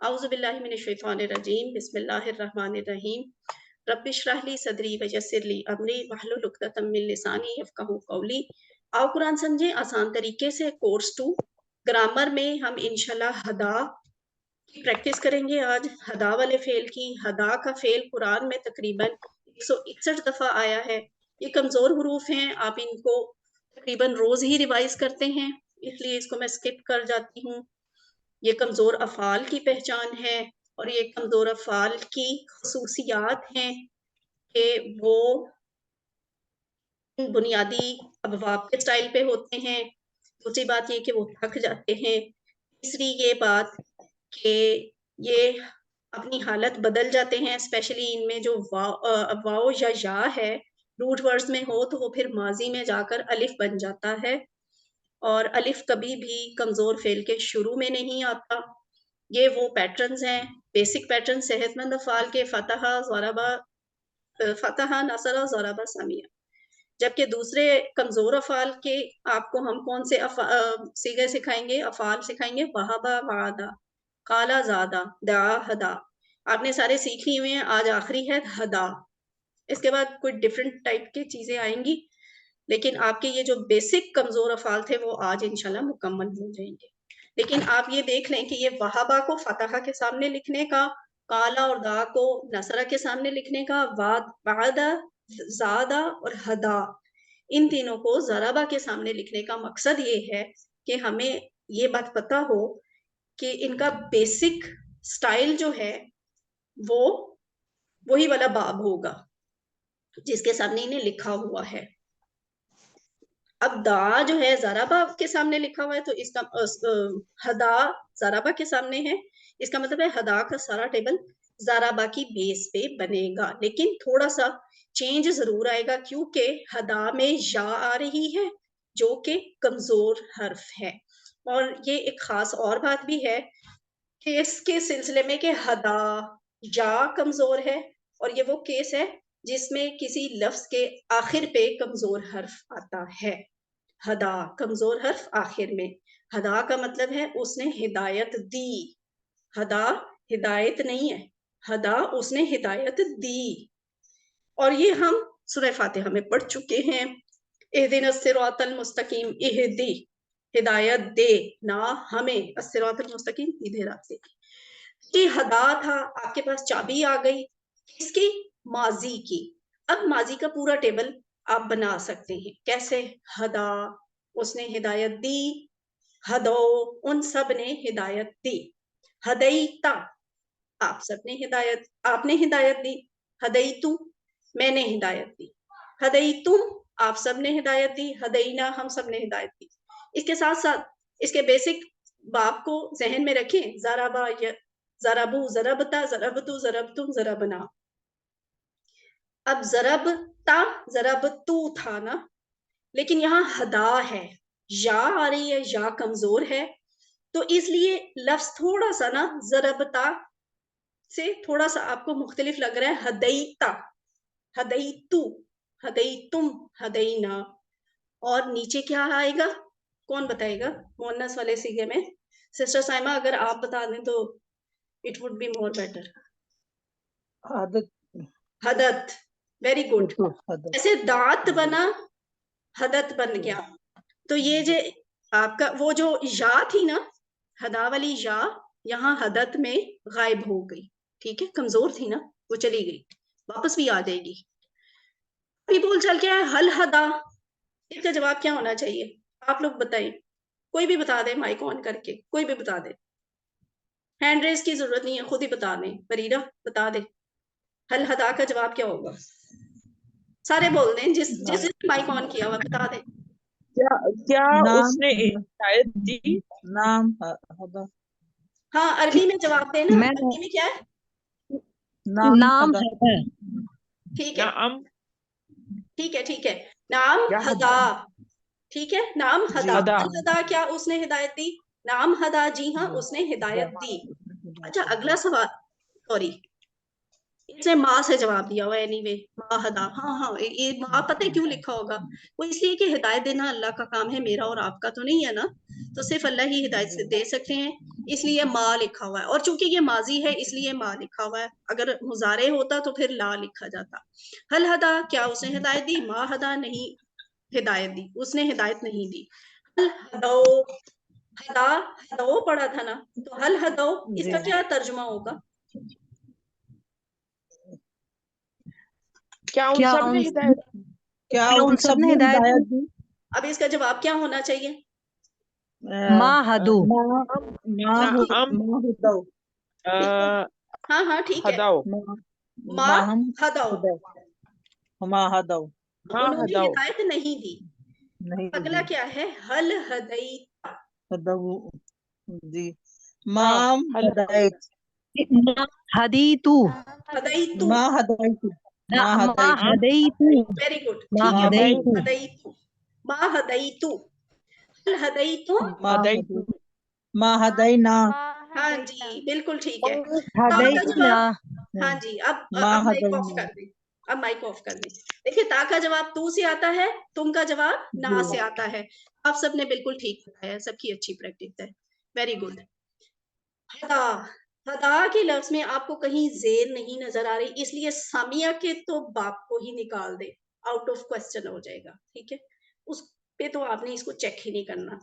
اعوذ باللہ من الشیطان الرجیم, بسم اللہ الرحمن الرحیم. رب اشرح لی صدری ویسر لی امری واحلل عقدۃ من لسانی یفقہوا قولی. آؤ قرآن سمجھیں آسان طریقے سے. کورس 2 گرامر میں ہم انشاءاللہ ہدا پریکٹس کریں گے آج ہدا والے فعل کی. ہدا کا فعل قرآن میں تقریباً 161 دفعہ آیا ہے. یہ کمزور حروف ہیں, آپ ان کو تقریباً روز ہی ریوائز کرتے ہیں, اس لیے اس کو میں اسکپ کر جاتی ہوں. یہ کمزور افعال کی پہچان ہے, اور یہ کمزور افعال کی خصوصیات ہیں کہ وہ بنیادی ابواب کے سٹائل پہ ہوتے ہیں. دوسری بات یہ کہ وہ تھک جاتے ہیں. تیسری یہ بات کہ یہ اپنی حالت بدل جاتے ہیں, اسپیشلی ان میں جو واو یا یا ہے روٹ ورڈز میں ہو تو وہ پھر ماضی میں جا کر الف بن جاتا ہے, اور الف کبھی بھی کمزور فعل کے شروع میں نہیں آتا. یہ وہ پیٹرنز ہیں, بیسک پیٹرن صحت مند افعال کے, فتح, ضربہ, فتح, نصر, ضربہ, سمیہ. جبکہ دوسرے کمزور افعال کے آپ کو ہم کون سے صیغے سکھائیں گے, افعال سکھائیں گے. وہبا, وعدہ, قالا, زادہ, دعا, ہدا. آپ نے سارے سیکھ لیے ہوئے ہیں, آج آخری ہے ہدا. اس کے بعد کوئی ڈفرینٹ ٹائپ کی چیزیں آئیں گی, لیکن آپ کے یہ جو بیسک کمزور افعال تھے وہ آج انشاءاللہ مکمل ہو جائیں گے. لیکن آپ یہ دیکھ لیں کہ یہ وہبا کو فتح کے سامنے لکھنے کا, قالا اور دا کو نصرہ کے سامنے لکھنے کا, وعدہ, زادہ اور ہدا, ان تینوں کو ضربہ کے سامنے لکھنے کا مقصد یہ ہے کہ ہمیں یہ بات پتا ہو کہ ان کا بیسک سٹائل جو ہے وہ وہی والا باب ہوگا جس کے سامنے انہیں لکھا ہوا ہے. اب دا جو ہے ضربہ کے سامنے لکھا ہوا ہے, تو اس کا ہدا ضربہ کے سامنے ہے, اس کا مطلب ہے ہدا کا سارا ٹیبل ضربہ کی بیس پہ بنے گا. لیکن تھوڑا سا چینج ضرور آئے گا, کیونکہ ہدا میں یا آ رہی ہے جو کہ کمزور حرف ہے. اور یہ ایک خاص اور بات بھی ہے کہ اس کے سلسلے میں کہ ہدا یا کمزور ہے, اور یہ وہ کیس ہے جس میں کسی لفظ کے آخر پہ کمزور حرف آتا ہے. ہدا کمزور حرف آخر میں. ہدا کا مطلب ہے اس نے ہدایت دی. ہدا ہدایت نہیں ہے, ہدا اس نے ہدایت دی. اور یہ ہم سورہ فاتحہ میں پڑھ چکے ہیں. اہدنا الصراط المستقیم, اہدی ہدایت دے, نہ ہمیں, الصراط المستقیم سیدھے راستے کی. یہ ہدا تھا, آپ کے پاس چابی آ گئی اس کی, ماضی کی. اب ماضی کا پورا ٹیبل آپ بنا سکتے ہیں. کیسے؟ ہدا اس نے ہدایت دی, ہدو ان سب نے ہدایت دی, ہدیتا آپ سب نے ہدایت, آپ نے ہدایت دی, ہدیتو میں نے ہدایت دی, ہدیتم آپ سب نے ہدایت دی, ہدینا ہم سب نے ہدایت دی. اس کے ساتھ ساتھ اس کے بیسک باب کو ذہن میں رکھیں. ضربا, ضربو, ضربتا, ضربتو, ضربتم, ضربنا. اب ضربتا ضربتو تھا نا, لیکن یہاں ہدا ہے, یا آ رہی ہے, یا کمزور ہے, تو اس لیے لفظ تھوڑا سا نا ضربتا سے تھوڑا سا آپ کو مختلف لگ رہا ہے. ہدیتا, ہدیتو, ہدیتم, ہدینا. اور نیچے کیا آئے گا, کون بتائے گا مؤنث والے صیغے میں؟ سسٹر سائمہ اگر آپ بتا دیں تو it would be more better. عادت, حدت, ویری گڈ. حدت, ایسے دانت بنا, حدت بن گیا. تو یہ جو آپ کا وہ جو یا تھی نا, ہدا والی یا, یہاں حدت میں غائب ہو گئی. ٹھیک ہے, کمزور تھی نا, وہ چلی گئی, واپس بھی آ جائے گی. ابھی بول چل کیا ہے حل ہدا, اس کا جواب کیا ہونا چاہیے؟ آپ لوگ بتائیں, کوئی بھی بتا دے مائک آن کر کے, کوئی بھی بتا دے. ہینڈ ریز کی ضرورت نہیں ہے, خود ہی بتا دیں. بریرہ بتا دے, حل ہدا کا جواب کیا ہوگا؟ سارے بول دیں, جس جس مائک آن کیا ہوا بتا دیں. کیا نام, اس نے ہدایت دی؟ نام, ہدا, ہاں عربی میں جواب دینا, میں عربی میں کیا ہے؟ نام, نام ہدا, ہے. ٹھیک ہے, نعم. ٹھیک ہے, ٹھیک ہے. نام کیا ہدا, ٹھیک ہے, نام ہدا. ہدا. حل ہدا کیا اس نے ہدایت دی؟ نام ہدا, جی ہاں اس نے ہدایت دی. اچھا اگلا سوال, سوری اس نے ماں سے جواب دیا ہوا, اینی وے ماں ہدا. ہاں ہاں, یہ ماں پتہ ہے کیوں لکھا ہوگا؟ وہ اس لیے کہ ہدایت دینا اللہ کا کام ہے, میرا اور آپ کا تو نہیں ہے نا, تو صرف اللہ ہی ہدایت سے دے سکتے ہیں, اس لیے ماں لکھا ہوا ہے. اور چونکہ یہ ماضی ہے اس لیے ماں لکھا ہوا ہے, اگر مضارع ہوتا تو پھر لا لکھا جاتا. حل ہدا کیا اس نے ہدایت دی؟ ماں ہدا نہیں ہدایت دی, اس نے ہدایت نہیں دی. حل ہدو हदा हदो पढ़ा था ना, तो हल हदो जी इसका क्या तर्जुमा होगा? क्या उन क्या सब ने उन हिदायत क्या क्या उन उन सब सब ने ने हिदायत हिदायत दी? दी? अब इसका जवाब क्या होना चाहिए? मा हदू। मा ना ठीक, मा हुदौ अ, हाँ हाँ ठीक है। हदाओ मा मा माहम हदो, हुदौ मा हदौ हाँ उन्होंने हदाओ हिदायत नहीं दी। नहीं अगला दी। क्या है? हल हदई, हुदौ जी। हाँ माम हल हदाओ हदायत मा हदी तू। हदई तू, मा हदायत मा मा हदायत हदई तू। वेरी गुड, मा ठीक है, मा हदई तू। हदई तू, मा हदई तू, हल हदई तू, मा हदाई हदई मा हदैना हाँ जी बिल्कुल ठीक है। तो हदई आपका ना। जवाब, हाँ जी, मा अब माइक ऑफ हदैना कर दें, अब माइक ऑफ कर दें। देखिए, ता का जवाब तू से आता है, तुम का जवाब ना से जी आता है। आप सबने बिल्कुल ठीक बताया, सबकी अच्छी प्रैक्टिस है, वेरी गुड। हदा, हदा के लफ्ज में आपको कहीं जेर नहीं नजर आ रही, इसलिए सामिया के तो बाप को ही निकाल दे, आउट ऑफ क्वेश्चन हो जाएगा, ठीक है। उस पे तो आपने इसको चेक ही नहीं करना।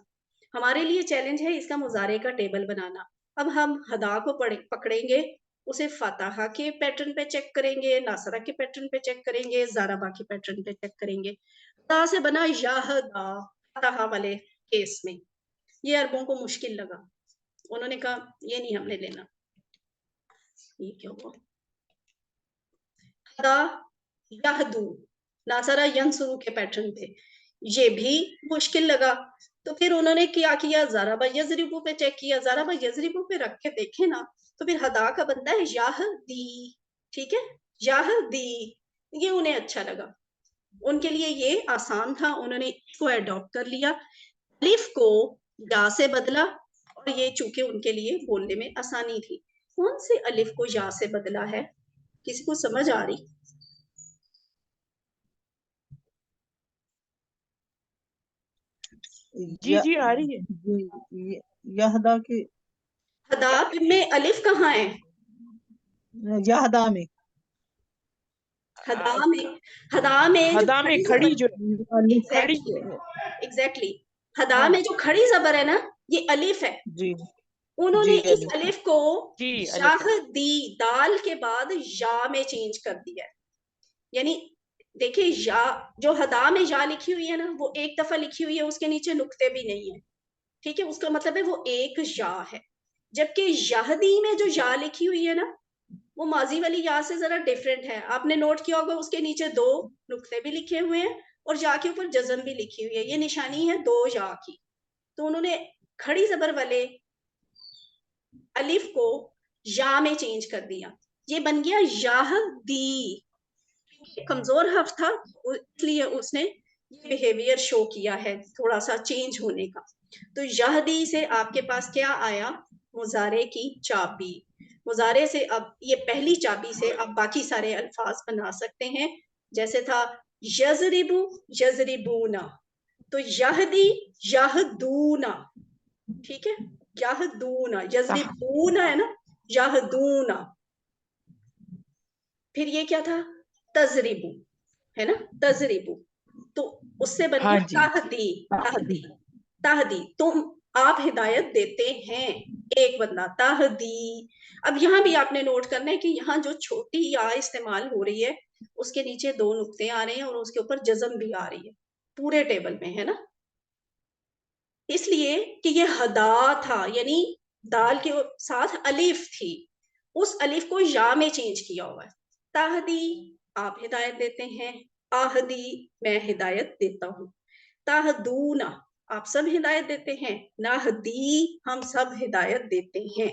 हमारे लिए चैलेंज है इसका मुजारे का टेबल बनाना। अब हम हदा को पकड़ेंगे, उसे फतहा के पैटर्न पे चेक करेंगे, नासरा के पैटर्न पे चेक करेंगे, जाराबा के पैटर्न पे चेक करेंगे। हदा से बना याहदा, फतहा वाले केस में। ये अरबों को मुश्किल लगा, उन्होंने कहा ये नहीं हमने लेना। ये क्या हुआ? हदा याहदू, नासरा यंसुरू के पैटर्न पे, ये भी मुश्किल लगा। तो फिर उन्होंने क्या किया? ज़राबा यज़रिबू पे चेक किया, ज़राबा यज़रिबू पे रख के देखे ना, तो फिर हदा का बनता है याहदी, ठीक है, याहदी। ये उन्हें अच्छा लगा, उनके लिए ये आसान था, उन्होंने इसको एडॉप्ट कर लिया, अलिफ को या से बदला, और ये चूंकि उनके लिए बोलने में आसानी थी। कौन से अलिफ को या से बदला है? किसी को समझ आ रही? जी जी आ रही है। यहदा की हदा में अलिफ कहाँ है? यहदा में हदा में, हदा में जो हदा में खड़ी खड़ी जबर, जो अलिफ खड़ी एग्जैक्टली, हदा हाँ में जो खड़ी जबर है ना, ये अलिफ है। जी उन्होंने जी इस अलिफ अलिफ को जी अलिफ है। याहदी, दाल के बाद या में चेंज कर दिया है। यानी देखिए, या जो हदा में या लिखी हुई है ना, वो एक दफा लिखी हुई है, उसके नीचे नुक्ते भी नहीं है, ठीक है, उसका मतलब है वो एक या है। जबकि यहदी में जो या लिखी हुई है ना, वो माजी वाली या से जरा डिफरेंट है। आपने नोट किया होगा, उसके नीचे दो नुक्ते भी लिखे हुए हैं और या के ऊपर जज़म भी लिखी हुई है, ये निशानी है दो या की। तो उन्होंने खड़ी जबर वाले अलिफ को या में चेंज कर दिया, ये बन गया याहदी। कमजोर हर्फ था, इसलिए उसने ये बिहेवियर शो किया है, थोड़ा सा चेंज होने का। तो यहदी से आपके पास क्या आया? मुजारे की चाबी। मुजारे से अब ये पहली चाबी से आप बाकी सारे अल्फाज बना सकते हैं, जैसे था यजरिबू, यजरिबूना, तो यहदी, यहदूना, ठीक है, यहदूना, सह यजरिबूना है ना, यहदूना। फिर ये क्या था? तजरिबू, है ना, तजरिबू, तो उससे बन हाँ गया जी ताहदी, ताहदी, ताहदी, तुम, आप हिदायत देते हैं, एक बंदा ताहदी। अब यहाँ भी आपने नोट करना है कि यहाँ जो छोटी या इस्तेमाल हो रही है, उसके नीचे दो नुक्ते आ रहे हैं और उसके ऊपर जज़म भी आ रही है, पूरे टेबल में, है ना। इसलिए कि ये हदा था, यानी दाल के साथ अलिफ थी, उस अलिफ को या में चेंज किया हुआ है। ताहदी, आप हिदायत देते हैं, आहदी, मैं हिदायत देता हूं, ताहदूना, आप सब हिदायत देते हैं, नाहदी, हम सब हिदायत देते हैं।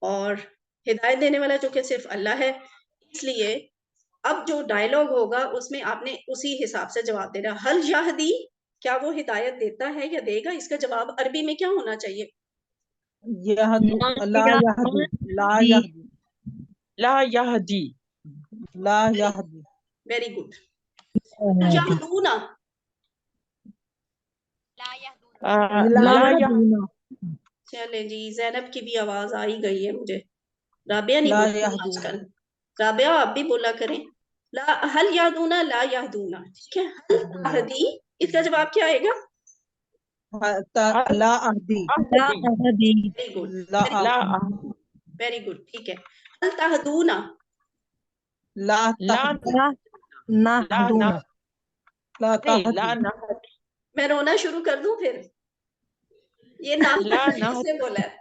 और हिदायत देने वाला जो कि सिर्फ अल्लाह है, इसलिए अब जो डायलॉग होगा उसमें आपने उसी हिसाब से जवाब देना। हल याहदी, क्या वो हिदायत देता है या देगा? इसका जवाब अरबी में क्या होना चाहिए? यहदू ला यहदू ला दी। यहदू ला यहदी ला यहदू वेरी गुड। दी। याहदूना, ला ला यह यहदूना चले जी, जैनब की भी आवाज आ ही गई है मुझे। राबिया नहीं ला बोलती यहदूना आजकल, राबिया आप भी बोला करें। ला, हल यादूना ला यादूना, ठीक है, हल जी ताहदी, इसका जवाब क्या आएगा? لا अहदी ला अहदी वेरी गुड, ला ला वेरी गुड, ठीक है। हल तहदूना, ला ला तहदी ला ला नहदूना ना ला नहीं ला तहदी ना मैं रोना शुरू कर दूं फिर? ये नाम ला ना किसने बोला है?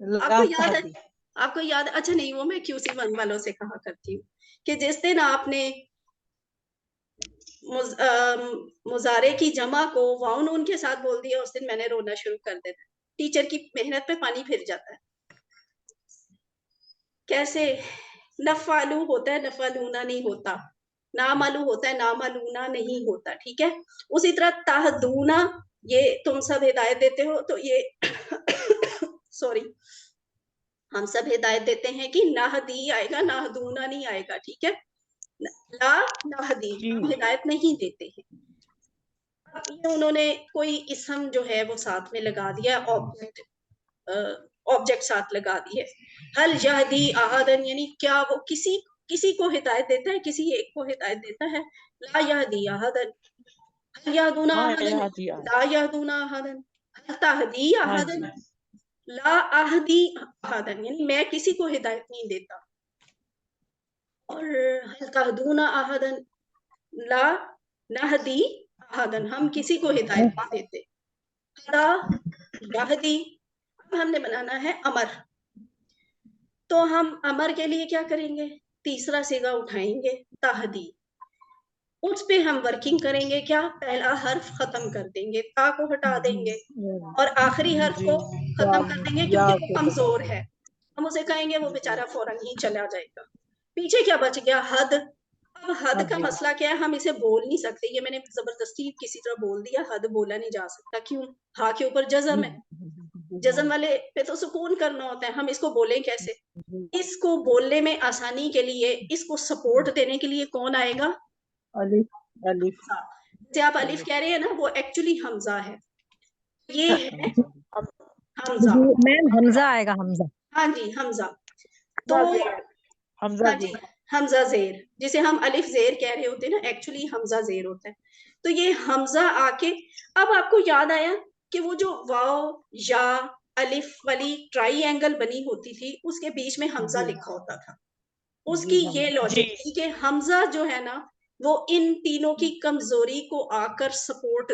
ला आपको याद है? तहदी आपको याद? अच्छा नहीं, वो मैं QC1 वालों से कहा करती हूँ कि जिस दिन आपने मुजारे की जमा को वाउन उनके साथ बोल दिया, उस दिन मैंने रोना शुरू कर देना। टीचर की मेहनत पे पानी फिर जाता है। कैसे? नफालू होता है, नफालूना नहीं होता। नामालू होता है, नामालूना नहीं होता। ठीक है, उसी तरह ताहदूना, ये तुम सब हिदायत देते हो, तो ये सॉरी, हम सब हिदायत देते हैं कि नाहदी आएगा, नाहदूना नहीं आएगा। ठीक है, ला नाहदी, जी हम हिदायत नहीं देते हैं। अब ये उन्होंने कोई इसम जो है वो साथ में लगा दिया, ऑब्जेक्ट साथ लगा दिए। हल यहदी अहदन, यानी क्या वो किसी को हिदायत देता है, किसी एक को हिदायत देता है। ला यहदी अहदन, हल यहदूना हाँ अहदन, यहाँ दिया ला यहदूना अहदन, हल तहदी हाँ अहदन, जी ला अहदी अहदन, यानी मैं किसी को हिदायत नहीं देता। और हल तहदूना अहदन, ला नहदी अहदन, हम किसी को हिदायत नहीं देते। हदा यहदी, अब हमने बनाना है अमर, तो हम अमर के लिए क्या करेंगे? तीसरा सिगा उठाएंगे, तहदी। उस पे हम वर्किंग करेंगे। क्या? पहला हर्फ खत्म कर देंगे, ता को हटा देंगे, और आखिरी हर्फ जी को खत्म कर देंगे क्योंकि या वो कमजोर है। हम उसे कहेंगे, वो बेचारा फौरन ही चला जाएगा। पीछे क्या बच गया? हद। अब हद का मसला क्या है? हम इसे बोल नहीं सकते, ये मैंने जबरदस्ती किसी तरह बोल दिया, हद बोला नहीं जा सकता। क्यों? हा के ऊपर जज़म है, जज़म वाले पे तो सुकून करना होता है, हम इसको बोलें कैसे? इसको बोलने में आसानी के लिए, इसको सपोर्ट देने के लिए कौन आएगा? अलिफ अलिफ जैसे आप अलिफ कह रहे हैं ना, वो एक्चुअली हमजा है, ये है हमजा। मैम हमजा आएगा, हमजा। हाँ जी, हमजा। तो हमजा हाँ जी, जी हमजा जेर, जिसे हम अलिफ जेर कह रहे होते हैं ना, एक्चुअली हमजा जेर होता है। तो ये हमजा आके, अब आपको याद आया कि वो जो वाव या अलिफ वाली ट्राइएंगल बनी होती थी, उसके बीच में हमजा लिखा होता था। उसकी ये लॉजिक जी थी कि हमजा जो है ना, वो इन तीनों की कमजोरी को आकर सपोर्ट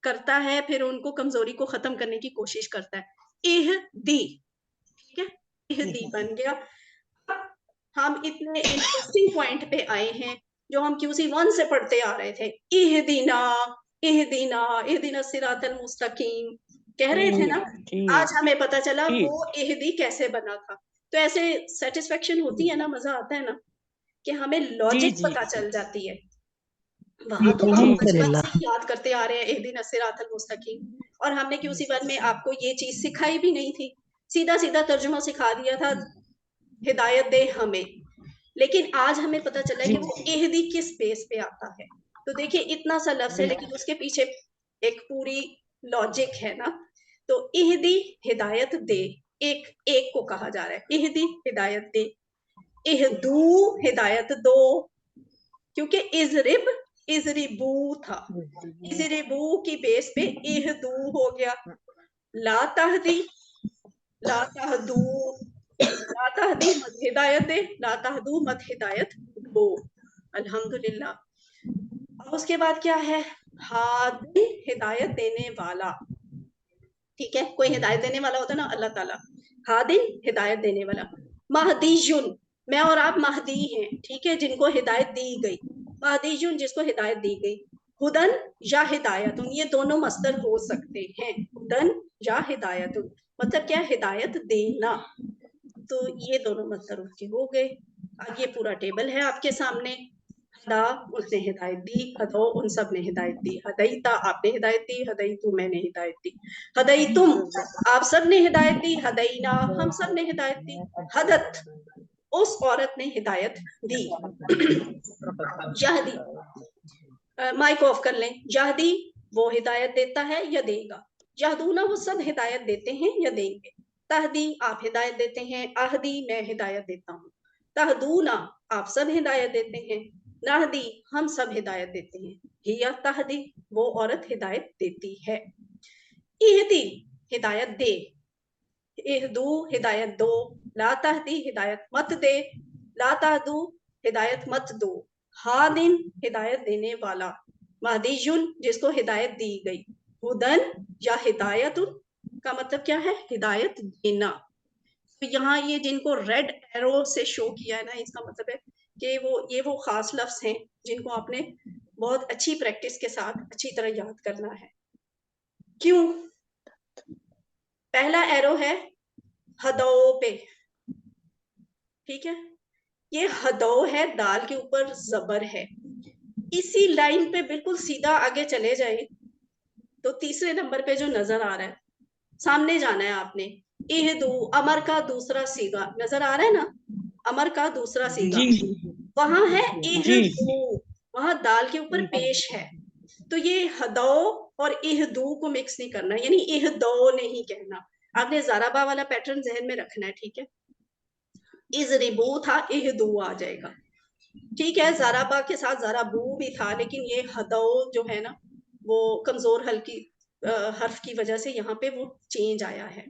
करता है, फिर उनको कमजोरी को खत्म करने की कोशिश करता है। इह दी, ठीक है, इह दी बन गया। हम इतने इंटरेस्टिंग पॉइंट पे आए हैं जो हम QC1 से पढ़ते आ रहे थे। इहदीना, इहदीना, इहदीना सिरातल मुस्तकीम कह रहे थे ना, आज हमें पता चला जी वो इहदी कैसे बना था। तो ऐसे सेटिस्फेक्शन होती है ना, मजा आता है ना, कि हमें जी लॉजिक जी पता चल जाती है। वहां तो हम बचपन अल्हम्दुलिल्लाह। से ही याद करते आ रहे हैं इहदीना सिरातल मुस्तकीम, और हमने QC1 में आपको ये चीज सिखाई भी नहीं थी, सीधा सीधा तर्जुमा सिखा दिया था, हिदायत दे हमें। लेकिन आज हमें पता चला कि वो इहदी किस बेस पे आता है। तो देखिए, इतना सा लफ्ज है लेकिन उसके पीछे एक पूरी लॉजिक है ना। तो इहदी हिदायत दे, एक एक को कहा जा रहा है, इहदी हिदायत दे। इहदू हिदायत दो, क्योंकि इजरिब इजरिबू था, इजरिबू की बेस पे इहदू हो गया। ला तहदी, ला तहदू, ला तहदी मत हिदायत दे, ला तहदू मत हिदायत दो। अल्हम्दुलिल्लाह। अब उसके बाद क्या है? हादी, हिदायत देने वाला। ठीक है, कोई हिदायत देने वाला होता है ना, अल्लाह ताला। हादिन, हिदायत देने वाला। महदीयुन, मैं और आप महदी हैं, ठीक है, जिनको हिदायत दी गई। महदीयुन, जिसको हिदायत दी गई। हुदन या हिदायतुन, ये दोनों मस्दर हो सकते हैं, हुदन या हिदायतुन, मतलब क्या? हिदायत देना। तो ये दोनों मस्दर उसके हो गए। अब ये पूरा टेबल है आपके सामने। हदा, उसने हिदायत दी, हदो, उन सब ने हिदायत दी, हदैता, आपने हिदायत दी, हदैतु, मैंने हिदायत दी, हदैतुम, आप सब ने हिदायत दी, हदैना, हम सब ने हिदायत दी, हदत, उस औरत ने हिदायत दी। यहदी, माइक ऑफ कर लें। यहदी, वो हिदायत देता है या देगा। यहदूना, वो सब हिदायत देते हैं या देंगे। तहदी, आप हिदायत देते हैं। अहदी, मैं हिदायत देता हूँ। तहदूना, आप सब हिदायत देते हैं। नाहदी, हम सब हिदायत देते हैं। हिया तहदी, वो औरत हिदायत देती है। इहदी हिदायत दे, इहदू हिदायत दो, ला तहदी हिदायत मत दे, ला तहदू हिदायत मत दो, हादिन हिदायत देने वाला, महदीजुन जिसको हिदायत दी गई, हुदन या हिदायतुन का मतलब क्या है, हिदायत देना। तो यहाँ ये जिनको रेड एरो से शो किया है ना, इसका मतलब है कि वो खास लफ्ज हैं जिनको आपने बहुत अच्छी प्रैक्टिस के साथ अच्छी तरह याद करना है। क्यों? पहला एरो है हदो पे, ठीक है, ये हदो है, दाल के ऊपर जबर है। इसी लाइन पे बिल्कुल सीधा आगे चले जाए तो तीसरे नंबर पे जो नजर आ रहा है, सामने जाना है आपने, इहदू, अमर का दूसरा सीगा नजर आ रहा है ना, अमर का दूसरा सीगा, जी वहां है जी इहदू, वहां दाल के ऊपर पेश है। तो ये हदो और इहदू को मिक्स नहीं करना, यानी इहदो नहीं कहना, आपने ज़राबा वाला पैटर्न जहन में रखना है, ठीक है। इज़रिबू था, इहदू आ जाएगा, ठीक है। ज़राबा के साथ ज़राबू भी था, लेकिन ये हदो जो है ना, वो कमजोर हल्की हर्फ की वजह से यहाँ पे वो चेंज आया है,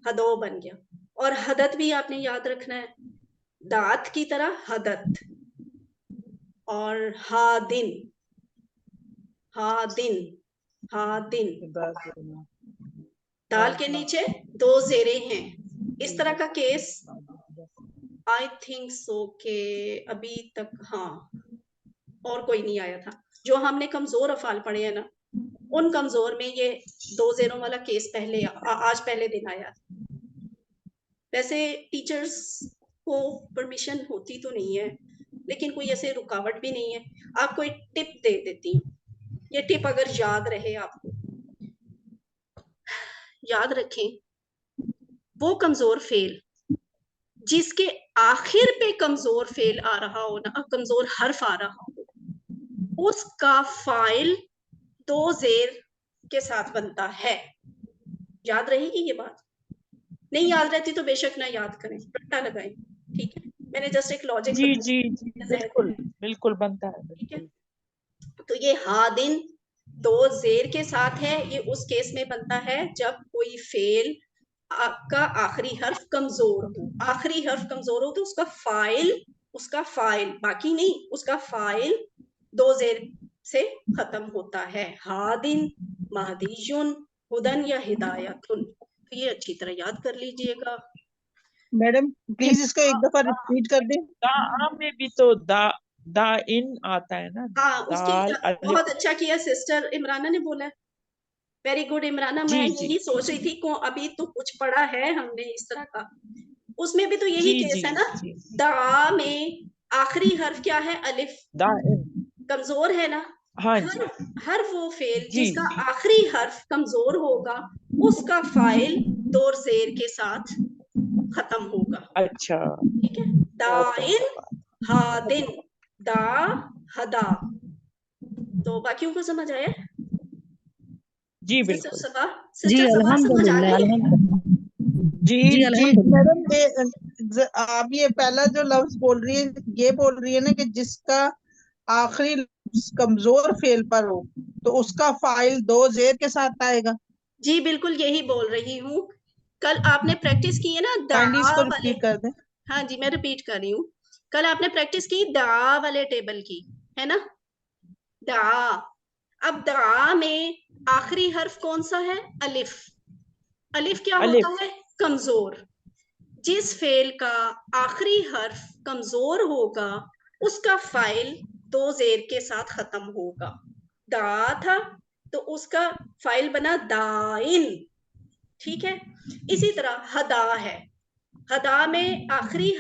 हदो बन गया। और हदत भी आपने याद रखना है, दात की तरह हदत। और हादिन, हादिन, हादिन, दाल के नीचे दो जेरे हैं। इस तरह का केस आई थिंक सो के अभी तक, हाँ, और कोई नहीं आया था। जो हमने कमजोर अफाल पढ़े हैं ना, उन कमजोर में ये दो जेरों वाला केस पहले आज पहले दिन आया। वैसे टीचर्स को परमिशन होती तो नहीं है, लेकिन कोई ऐसे रुकावट भी नहीं है। आपको एक टिप दे देती हूँ, ये टिप अगर याद रहे आपको, याद रखें, वो कमजोर फेल जिसके आखिर पे कमजोर फेल आ रहा हो ना, कमजोर हर्फ आ रहा हो, उसका फाइल दो जेर के साथ बनता है। याद रहेगी ये बात? नहीं याद रहती तो बेशक ना याद करें, रट्टा लगाएं, ठीक है। मैंने जस्ट एक लॉजिक जी जी जी बिल्कुल बिल्कुल बनता है, ठीक है। बिल्कुल। तो ये हादिन दो जेर के साथ है, ये उस केस में बनता है जब कोई फेल आपका आखिरी हर्फ कमजोर हो। आखिरी हर्फ कमजोर हो तो उसका फाइल बाकी नहीं, उसका फाइल दो जेर से खत्म होता है। हादिन, महदीजुन, हुदन या हिदायतुन। तो ये अच्छी तरह याद कर लीजिएगा। मैडम प्लीज इसको एक दफा रिपीट कर दें। दा में भी तो दा इन आता है ना, हाँ, उसकी दाल अलिफ। बहुत अच्छा किया सिस्टर इमराना ने बोला है, वेरी गुड इमराना। मैं जी जी यही सोच रही थी को अभी तो कुछ पढ़ा है हमने इस तरह का, उसमें भी तो यही जी केस जी है ना। जी दा में आखिरी हर्फ क्या है, अलिफ, दा इन, कमजोर है ना। हाँ जी हर वो फेल जी जिसका जी आखिरी हर्फ कमजोर होगा, उसका फाइल दो जेर के साथ खत्म होगा, अच्छा, ठीक है। बहुत दाइन, बढ़िया बात। हादिन, दा, हदा। तो बाकियों को समझ आया? जी सिस्टर बिल्कुल। सबा, जी सिस्टर सबा समझ आ अल्हम्दुलिल्लाह, गई? अल्हम्दुलिल्लाह जी जी जी अल्हम्दुलिल्लाह। मैडम आप ये पहला जो लफ्ज बोल रही है, ये बोल रही है ना कि जिसका आखिरी लफ्ज कमजोर फेल पर हो तो उसका फाइल दो जेर के साथ आएगा। जी बिल्कुल यही बोल रही हूँ। कल आपने प्रैक्टिस की है ना दा काइंडली इसको वाले, रिपीट कर दें। हाँ जी मैं रिपीट कर रही हूँ। कल आपने प्रैक्टिस की दा वाले टेबल की, है ना, दा। अब दा में आखिरी हर्फ कौन सा है, अलिफ। अलिफ क्या अलिफ, होता है, कमजोर। जिस फेल का आखिरी हर्फ कमजोर होगा, उसका फाइल दो जेर के साथ खत्म होगा। दा था तो उसका फाइल बना दाइन, ठीक है। इसी तरह हदा है, हदा में आखिरी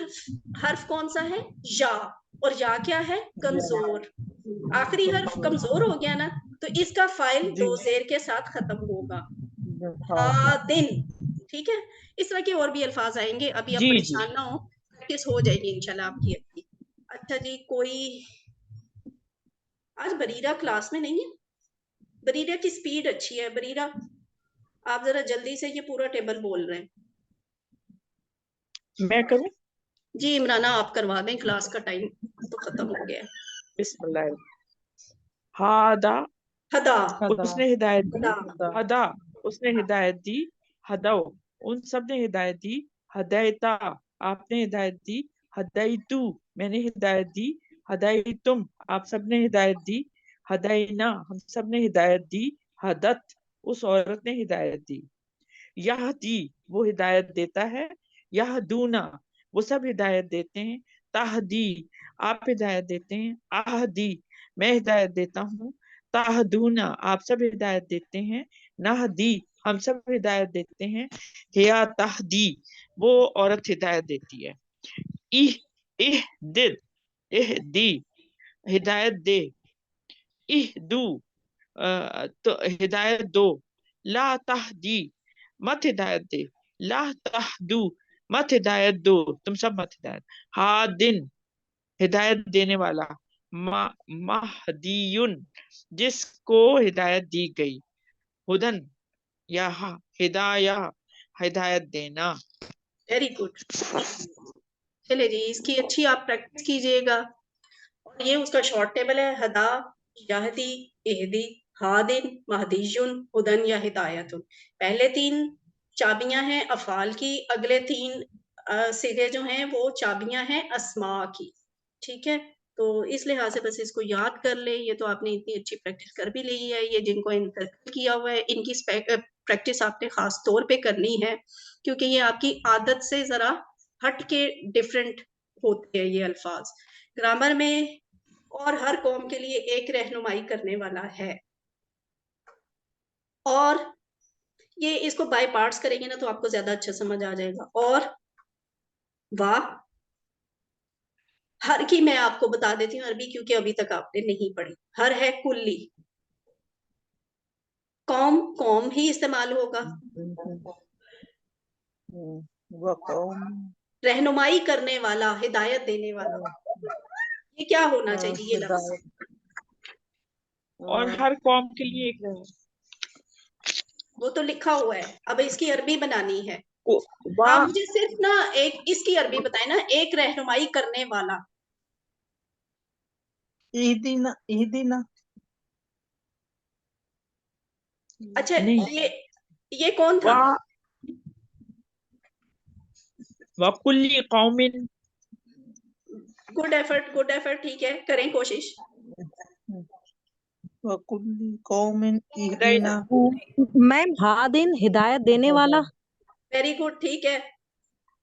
हर्फ कौन सा है, या, और या क्या है, कमजोर। आखिरी हर्फ कमजोर हो गया ना, तो इसका फाइल जी दो जेर के साथ खत्म होगा, हाँ हादिन, ठीक है। इस तरह के और भी अल्फाज आएंगे, अभी आप जी जी परेशान ना हो, प्रैक्टिस हो जाएगी इंशाल्लाह आपकी अच्छी। अच्छा जी, कोई आज बरीरा क्लास में नहीं है? बरीरा की स्पीड अच्छी है। बरीरा आप जरा जल्दी से ये पूरा टेबल बोल रहे हैं। मैं करूँ? जी इमराना आप करवा दें, क्लास का टाइम तो खत्म हो गया है। बिस्मिल्लाह। हादा, हदा, उसने हिदायत दी, हदा, हदा उसने हिदायत दी, हदौ उन सब ने हिदायत दी, हदैता आपने हिदायत दी, हदैतु मैंने हिदायत दी, हदैतुम आप सब ने हिदायत दी, हदैना हम सब ने हिदायत दी, हदत उस औरत ने हिदायत दी, यहदी वो हिदायत देता है, यहदूना वो सब हिदायत देते हैं, ताहदी आप हिदायत देते हैं, आहदी मैं हिदायत देता हूँ, ताहदूना आप सब हिदायत देते हैं, नाहदी हम सब हिदायत देते हैं, हिया ताहदी वो औरत हिदायत देती है, इह इह दिल इह दी हिदायत दे, इह दू तो हिदायत दो, ला ताहदी मत हिदायत दे, ला ताहदू मत हिदायत दो तुम सब मत हिदायत, हादिन हिदायत देने वाला, महदीयुन जिसको हिदायत दी गई, हुदन या हिदाया हिदायत देना। Very good. चलिए जी, इसकी अच्छी आप प्रैक्टिस कीजिएगा। और ये उसका शॉर्ट टेबल है, हदा, यहदी, इहदी, हादिन, महदीयुन, हुदन या हिदायतुन। पहले 3 चाबियां हैं अफाल की, अगले 3 सिगे जो हैं वो चाबियां हैं अस्मा की। ठीक है, तो इस लिहाज से बस इसको याद कर ले। ये तो आपने इतनी अच्छी प्रैक्टिस कर भी ली है। ये जिनको इंतकाल किया हुआ है इनकी प्रैक्टिस आपने खास तौर पे करनी है, क्योंकि ये आपकी आदत से जरा हट के डिफरेंट होते हैं ये अल्फाज ग्रामर में, और हर कौम के लिए एक रहनुमाई करने वाला है। और ये इसको बाय पार्ट्स करेंगे ना तो आपको ज्यादा अच्छा समझ आ जाएगा। और वाह, हर की मैं आपको बता देती हूँ अरबी, क्योंकि अभी तक आपने नहीं पढ़ी। हर है कुल्ली, कौम कौम ही इस्तेमाल होगा, रहनुमाई करने वाला, हिदायत देने वाला, ये क्या होना चाहिए ये लफ्ज? और हर कौम के लिए एक रहे, वो तो लिखा हुआ है, अब इसकी अरबी बनानी है। आप वाह मुझे सिर्फ ना एक इसकी अरबी बताए ना, एक रहनुमाई करने वाला। इहदीना इहदीना अच्छा, नहीं, ये कौन था? वाह वकुल्ली कौमिन गुड एफर्ट, ठीक है, करें कोशिश। वकुल्ली कौमिन इहदीना मैम हादिन हिदायत देने वाला। वेरी गुड, ठीक है।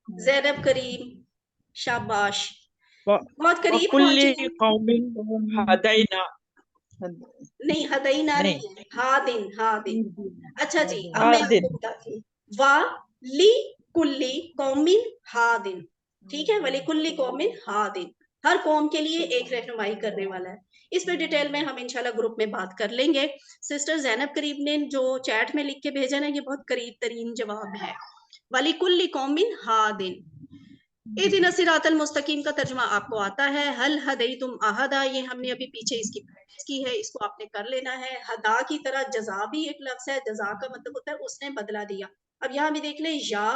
ज़ैनब करीम, शाबाश, बहुत करीब वकुल्ली पहुंचे। कौमिन हदैना नहीं, हदैना नहीं, नहीं है, हादिन हादिन। अच्छा जी, अब मैं हादिन आपको बताती हूँ। वा ली कुल्ली कौमिन हादिन, ठीक है, वली कुल्ली कौमिन हादिन, हर कौम के लिए एक रहनुमाई करने वाला है। इस पे डिटेल में हम इंशाल्लाह ग्रुप में बात कर लेंगे। सिस्टर ज़ैनब करीब ने जो चैट में लिख के भेजा ना, ये बहुत करीब तरीन जवाब है। वली कुल्ली कौमिन हादिन। इहदिना सिरातल मुस्तकीम का तर्जुमा आपको आता है। हल हदैतुम अहदा, ये हमने अभी पीछे इसकी प्रैक्टिस की है, इसको आपने कर लेना है। हदा की तरह जजा भी एक लफ्ज है, जजा का मतलब होता है उसने बदला दिया। अब यहाँ भी देख ले, या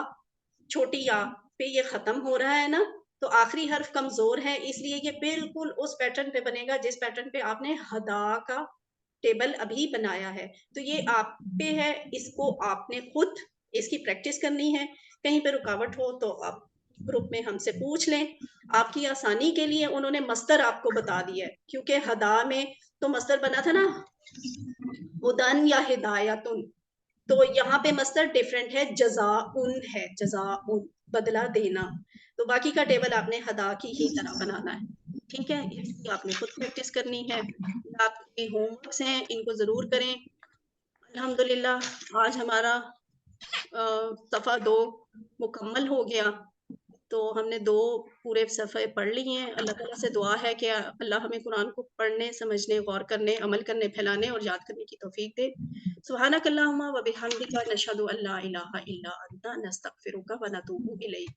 छोटी या पे ये खत्म हो रहा है ना, तो आखिरी हर्फ कमजोर है, इसलिए ये बिल्कुल उस पैटर्न पे बनेगा जिस पैटर्न पे आपने हदा का टेबल अभी बनाया है। तो ये आप पे है, इसको आपने खुद इसकी प्रैक्टिस करनी है। कहीं पे रुकावट हो तो आप ग्रुप में हमसे पूछ लें। आपकी आसानी के लिए उन्होंने मस्तर आपको बता दिया है, क्योंकि हदा में तो मस्तर बना था ना, हुदन या हिदायतुन, तो यहाँ पे मस्तर डिफरेंट है, जज़ाउन है, जज़ाउन बदला देना। तो बाकी का टेबल आपने हदा की ही तरह बनाना है, ठीक है। इसकी आपने खुद प्रैक्टिस करनी है। आपके होमवर्क्स हैं, इनको जरूर करें। अल्हम्दुलिल्लाह आज हमारा सफ़ा 2 मुकम्मल हो गया। तो हमने 2 पूरे सफ़े पढ़ लिए हैं। अल्लाह ताला से दुआ है कि अल्लाह हमें कुरान को पढ़ने, समझने, गौर करने, अमल करने, फैलाने और याद करने की तौफीक दे। सुब्हानक अल्लाहुम्मा व बिहम्दिका नशहदु अल्ला इलाहा इल्ला अंता नस्तगफिरुका व नतूबु इलैक।